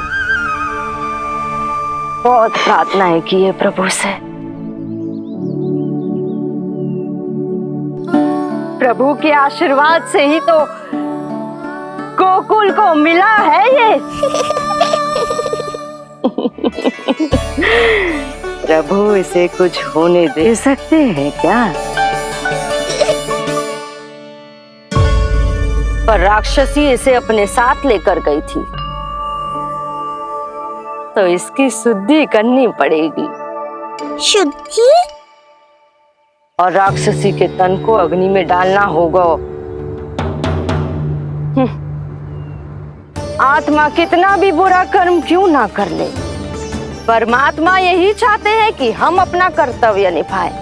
बहुत प्रार्थनाएं की है प्रभु से। प्रभु के आशीर्वाद से ही तो गोकुल को मिला है ये। प्रभु इसे कुछ होने दे सकते हैं क्या? पर राक्षसी इसे अपने साथ लेकर गई थी, तो इसकी शुद्धि करनी पड़ेगी। शुद्धि? और राक्षसी के तन को अग्नि में डालना होगा। आत्मा कितना भी बुरा कर्म क्यों ना कर ले, परमात्मा यही चाहते हैं कि हम अपना कर्तव्य निभाएं।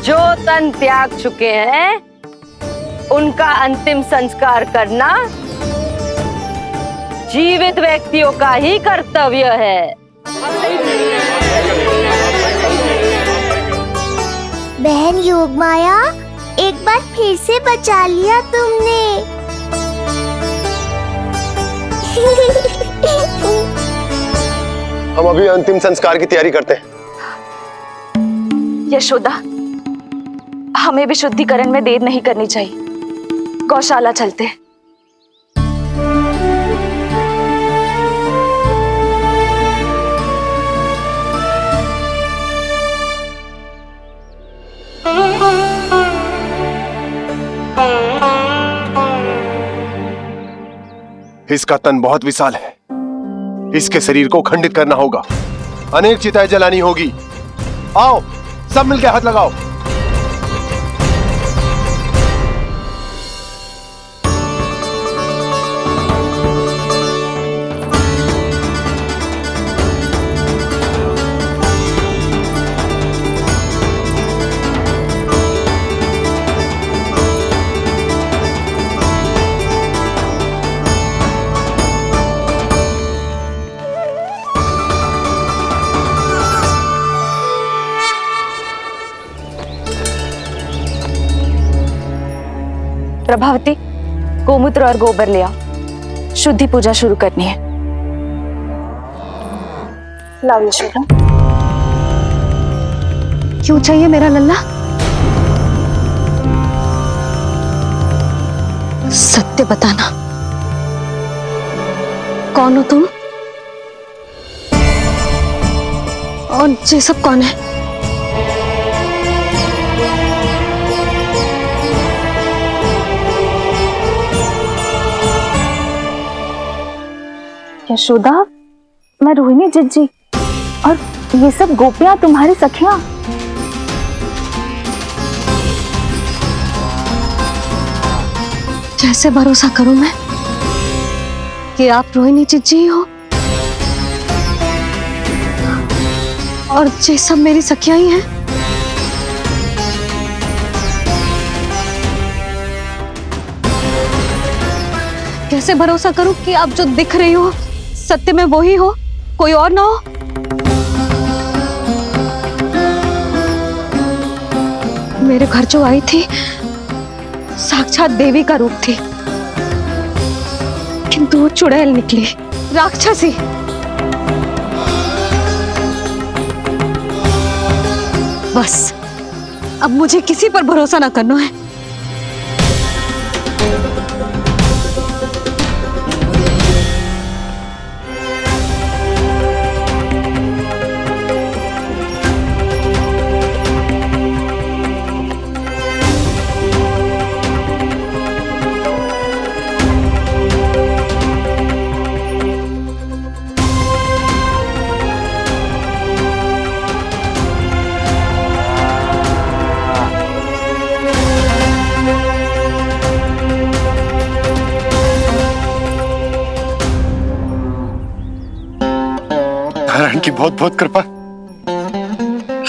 जो तन त्याग चुके हैं उनका अंतिम संस्कार करना जीवित व्यक्तियों का ही कर्तव्य है। बहन योगमाया, एक बार फिर से बचा लिया तुमने। हम अभी अंतिम संस्कार की तैयारी करते हैं। यशोदा, हमें भी शुद्धिकरण में देर नहीं करनी चाहिए। गौशाला चलते हैं। इसका तन बहुत विशाल है, इसके शरीर को खंडित करना होगा, अनेक चिताएं जलानी होगी। आओ सब मिलकर हाथ लगाओ। प्रभावती, गोमूत्र और गोबर ले आओ, शुद्धि पूजा शुरू करनी है। लाओ यशोदा। क्यों चाहिए मेरा लल्ला? सत्य बताना, कौन हो तुम और ये सब कौन है? यशोदा, मैं रोहिणी जिज्जी और ये सब गोपियां तुम्हारी सखियां। कैसे भरोसा करूं मैं कि आप रोहिणी जिज्जी ही हो और ये सब मेरी सखियां ही हैं? कैसे भरोसा करूं कि आप जो दिख रही हो सत्य में वो ही हो, कोई और ना हो? मेरे घर जो आई थी साक्षात देवी का रूप थी, किंतु वो चुड़ैल निकली, राक्षसी। बस अब मुझे किसी पर भरोसा ना करना है। नारायण की बहुत बहुत कृपा,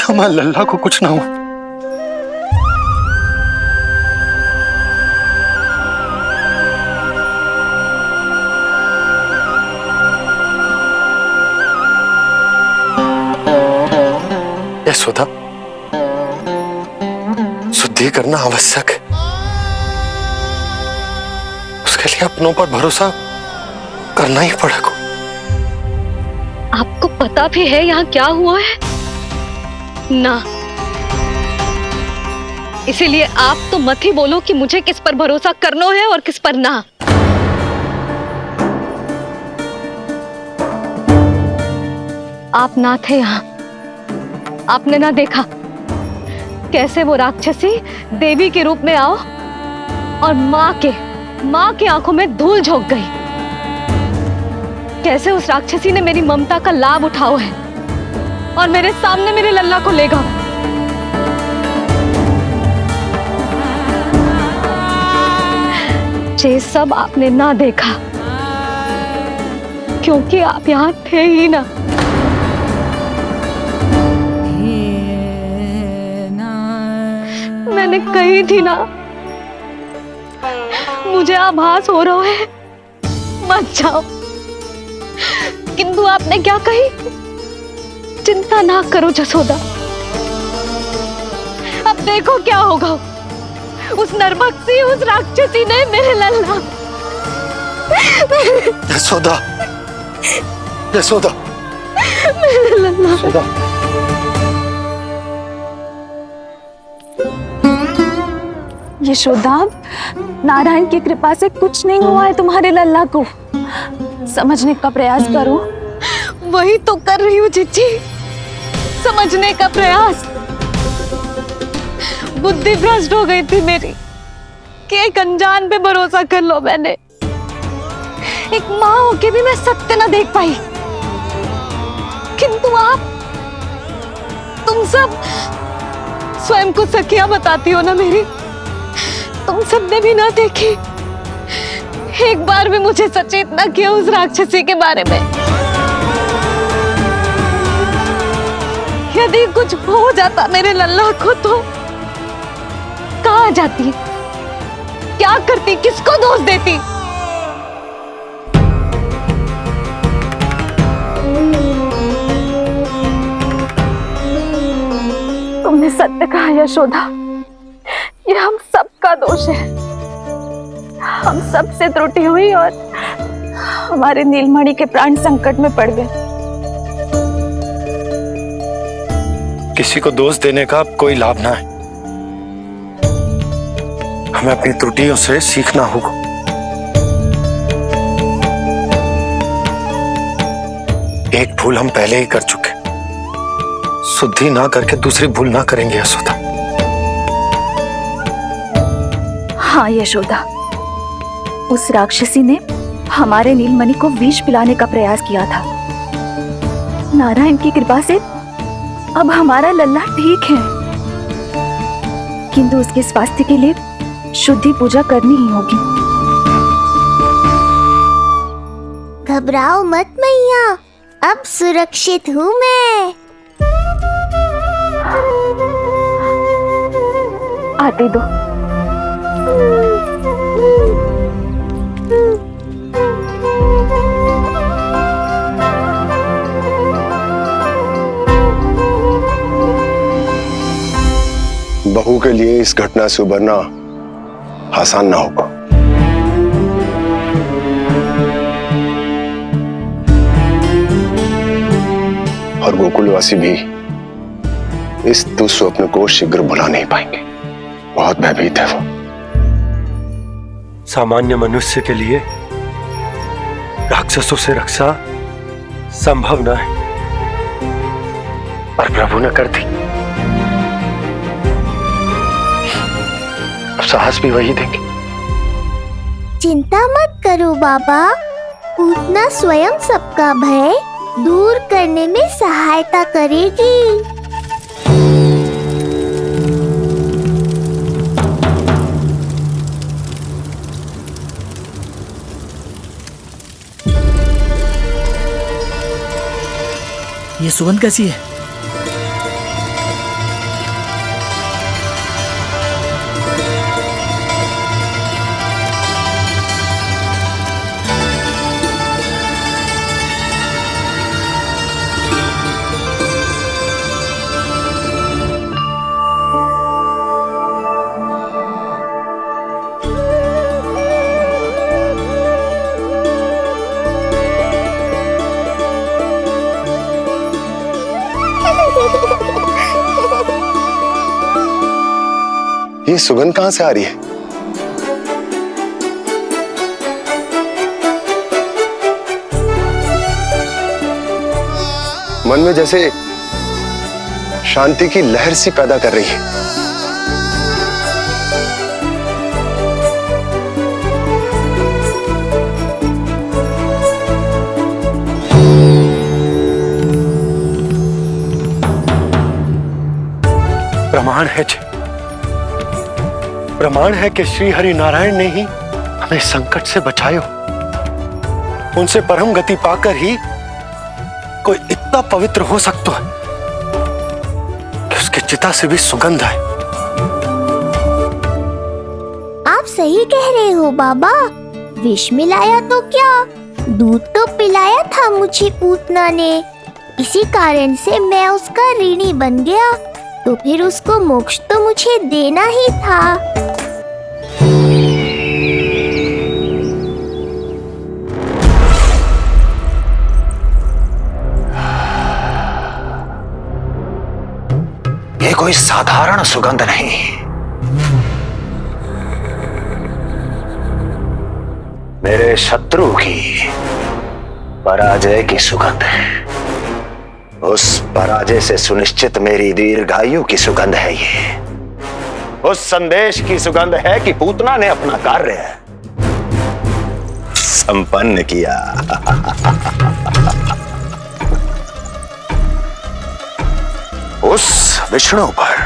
हमारे लल्ला को कुछ ना हो। यशोदा, शुद्धि करना आवश्यक है। उसके लिए अपनों पर भरोसा करना ही पड़ेगा। आपको पता भी है यहाँ क्या हुआ है ना, इसीलिए आप तो मत ही बोलो कि मुझे किस पर भरोसा करना है और किस पर ना। आप ना थे यहाँ, आपने ना देखा कैसे वो राक्षसी देवी के रूप में आओ और माँ के आंखों में धूल झोंक गई। कैसे उस राक्षसी ने मेरी ममता का लाभ उठाओ है और मेरे सामने मेरे लल्ला को ले गया। ये सब आपने ना देखा क्योंकि आप यहाँ थे ही ना। मैंने कही थी ना, मुझे आभास हो रहा है मत जाओ, किंतु आपने क्या कही? चिंता ना करो जसोदा, अब देखो क्या होगा। उस नरभक्षी, उस राक्षसी ने मेरे लल्ला। यशोदा, यशोदा, मेरे लल्ला। यशोदा। यशोदा, नारायण की कृपा से कुछ नहीं हुआ है तुम्हारे लल्ला को। समझने का प्रयास करो। वही तो कर रही हूँ चिच्ची, समझने का प्रयास। बुद्धि भ्रष्ट हो गई थी मेरी कि एक अनजान पे भरोसा कर लो मैंने। एक माँ होके भी मैं सत्य ना देख पाई, किंतु आप, तुम सब स्वयं को सखिया बताती हो ना मेरी, तुम सबने भी ना देखी, एक बार भी मुझे सचेत ना किया उस राक्षसी के बारे में। यदि कुछ हो जाता मेरे लल्ला को तो कहाँ जाती, क्या करती, किसको दोष देती? तुमने सत्य कहा यशोदा, ये हम सबका दोष है। हम सब से त्रुटि हुई और हमारे नीलमणि के प्राण संकट में पड़ गए। किसी को दोष देने का कोई लाभ ना है। हमें अपनी त्रुटियों से सीखना होगा। एक भूल हम पहले ही कर चुके, शुद्धि ना करके दूसरी भूल ना करेंगे यशोदा। हाँ यशोदा, उस राक्षसी ने हमारे नीलमणि को विष पिलाने का प्रयास किया था। नारायण की कृपा से अब हमारा लल्ला ठीक है, किंतु उसके स्वास्थ्य के लिए शुद्धि पूजा करनी ही होगी। घबराओ मत मैया, अब सुरक्षित हूँ मैं। आते दो। बहू के लिए इस घटना से उबरना आसान ना होगा। और गोकुलवासी भी इस दुस्वप्न को शीघ्र भुला नहीं पाएंगे। बहुत भयभीत है वो। सामान्य मनुष्य के लिए राक्षसों से रक्षा संभव न है, पर प्रभु ने कर दी। अब साहस भी वही देंगे। चिंता मत करो बाबा, पूतना स्वयं सबका भय दूर करने में सहायता करेगी। ये सुगंध कैसी है? ये सुगंध कहां से आ रही है? मन में जैसे शांति की लहर सी पैदा कर रही है। प्रमाण है कि श्री हरि नारायण ने ही हमें संकट से बचायो। उनसे परम गति पाकर ही कोई इतना पवित्र हो सकता है कि उसकी चिता से भी सुगंध है। आप सही कह रहे हो बाबा। विष मिलाया तो क्या, दूध तो पिलाया था मुझे पूतना ने। इसी कारण से मैं उसका ऋणी बन गया, तो फिर उसको मोक्ष तो मुझे देना ही था। ये कोई साधारण सुगंध नहीं, मेरे शत्रु की पराजय की सुगंध है। उस पराजय से सुनिश्चित मेरी दीर्घायु की सुगंध है ये। उस संदेश की सुगंध है कि पूतना ने अपना कार्य संपन्न किया। उस विष्णु पर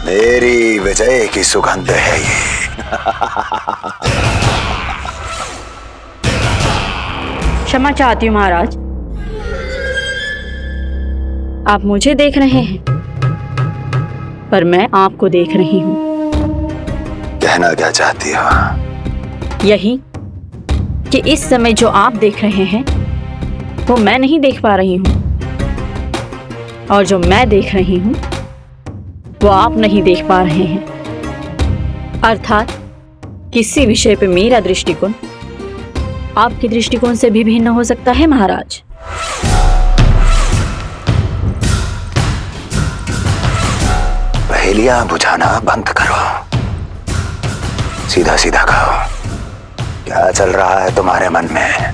मेरी विजय की सुगंध है ये। क्षमा चाहती हूँ महाराज, आप मुझे देख रहे हैं पर मैं आपको देख रही हूँ। कहना क्या चाहती हो? यही कि इस समय जो आप देख रहे हैं वो मैं नहीं देख पा रही हूँ, और जो मैं देख रही हूँ वो आप नहीं देख पा रहे हैं। अर्थात किसी विषय पे मेरा दृष्टिकोण आपके दृष्टिकोण से भी भिन्न हो सकता है महाराज। पहेलियां बुझाना बंद करो, सीधा सीधा कहो, क्या चल रहा है तुम्हारे मन में?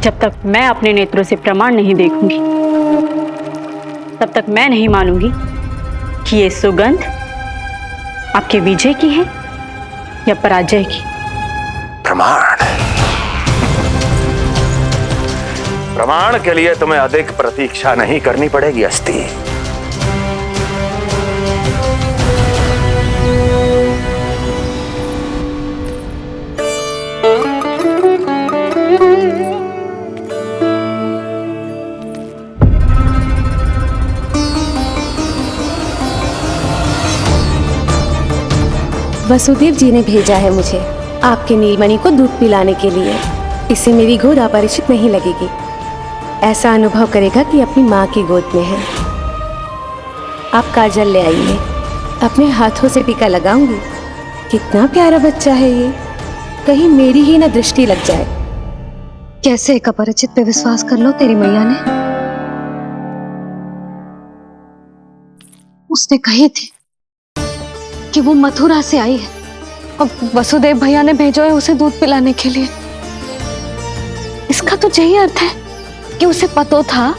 जब तक मैं अपने नेत्रों से प्रमाण नहीं देखूंगी तब तक मैं नहीं मानूंगी कि ये सुगंध आपके विजय की है या पराजय की। प्रमाण के लिए तुम्हें अधिक प्रतीक्षा नहीं करनी पड़ेगी अस्ति। वसुदेव जी ने भेजा है मुझे आपके नीलमणि को दूध पिलाने के लिए। इससे मेरी गोद अपरिचित नहीं लगेगी, ऐसा अनुभव करेगा कि अपनी माँ की गोद में है। आप काजल ले आइए, अपने हाथों से टीका लगाऊंगी। कितना प्यारा बच्चा है ये, कहीं मेरी ही ना दृष्टि लग जाए। कैसे एक अपरिचित पे विश्वास कर लो तेरी मैया ने? उसने कही थी कि वो मथुरा से आई है और वसुदेव भैया ने भेजा है उसे दूध पिलाने के लिए। इसका तो यही अर्थ है कि उसे पता था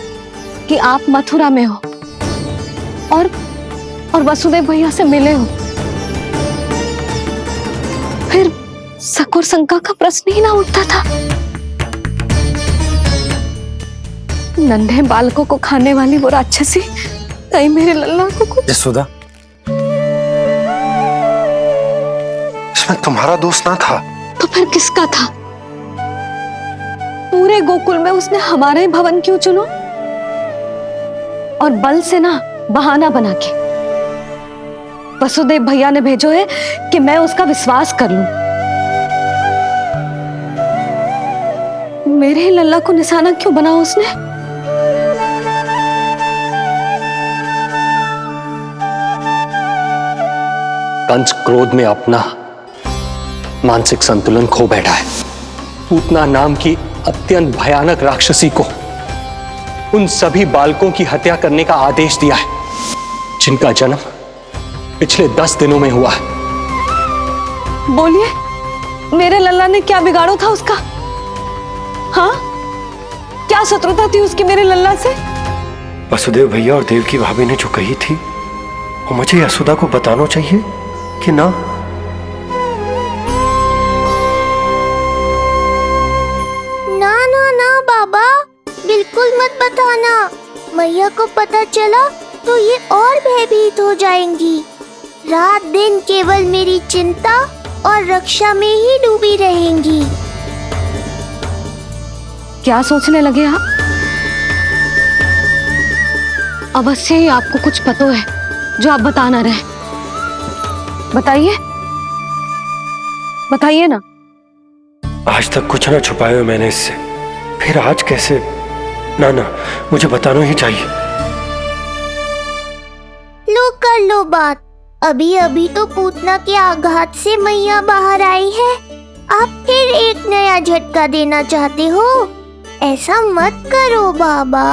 कि आप मथुरा में हो और वसुदेव भैया से मिले हो। फिर शक और शंका का प्रश्न ही ना उठता था। नन्हे बालकों को खाने वाली वो राक्षसी कहीं मेरे लल्ला को यशोदा, इसमें तुम्हारा दोष ना था। तो फिर किसका था? पूरे गोकुल में उसने हमारा ही भवन क्यों चुनो? और बल से ना बहाना बना के वसुदेव भैया ने भेजो है कि मैं उसका विश्वास कर लूं। मेरे ही लल्ला को निशाना क्यों बनाया उसने? कंस क्रोध में अपना मानसिक संतुलन खो बैठा है। पूतना नाम की अत्यंत भयानक राक्षसी को उन सभी बालकों की हत्या करने का आदेश दिया है जिनका जन्म पिछले 10 दिनों में हुआ है। बोलिए, मेरे लल्ला ने क्या बिगाड़ो था उसका? हाँ, क्या शत्रुता थी उसकी मेरे लल्ला से? वसुदेव भैया और देवकी भाभी ने जो कही थी वो मुझे यशोदा को बताना चाहिए कि ना? ना ना ना बाबा, बिल्कुल मत बताना। मैया को पता चला तो ये और भयभीत हो जाएंगी। रात दिन केवल मेरी चिंता और रक्षा में ही डूबी रहेंगी। क्या सोचने लगे आप? अवश्य ही आपको कुछ पता है जो आप बता ना रहे। बताइए, बताइए ना। आज तक कुछ ना छुपाया मैंने इससे, फिर आज कैसे? ना ना, मुझे बताना ही चाहिए। लो कर लो बात। अभी अभी तो पूतना के आघात से मैया बाहर आई है, आप फिर एक नया झटका देना चाहते हो? ऐसा मत करो बाबा।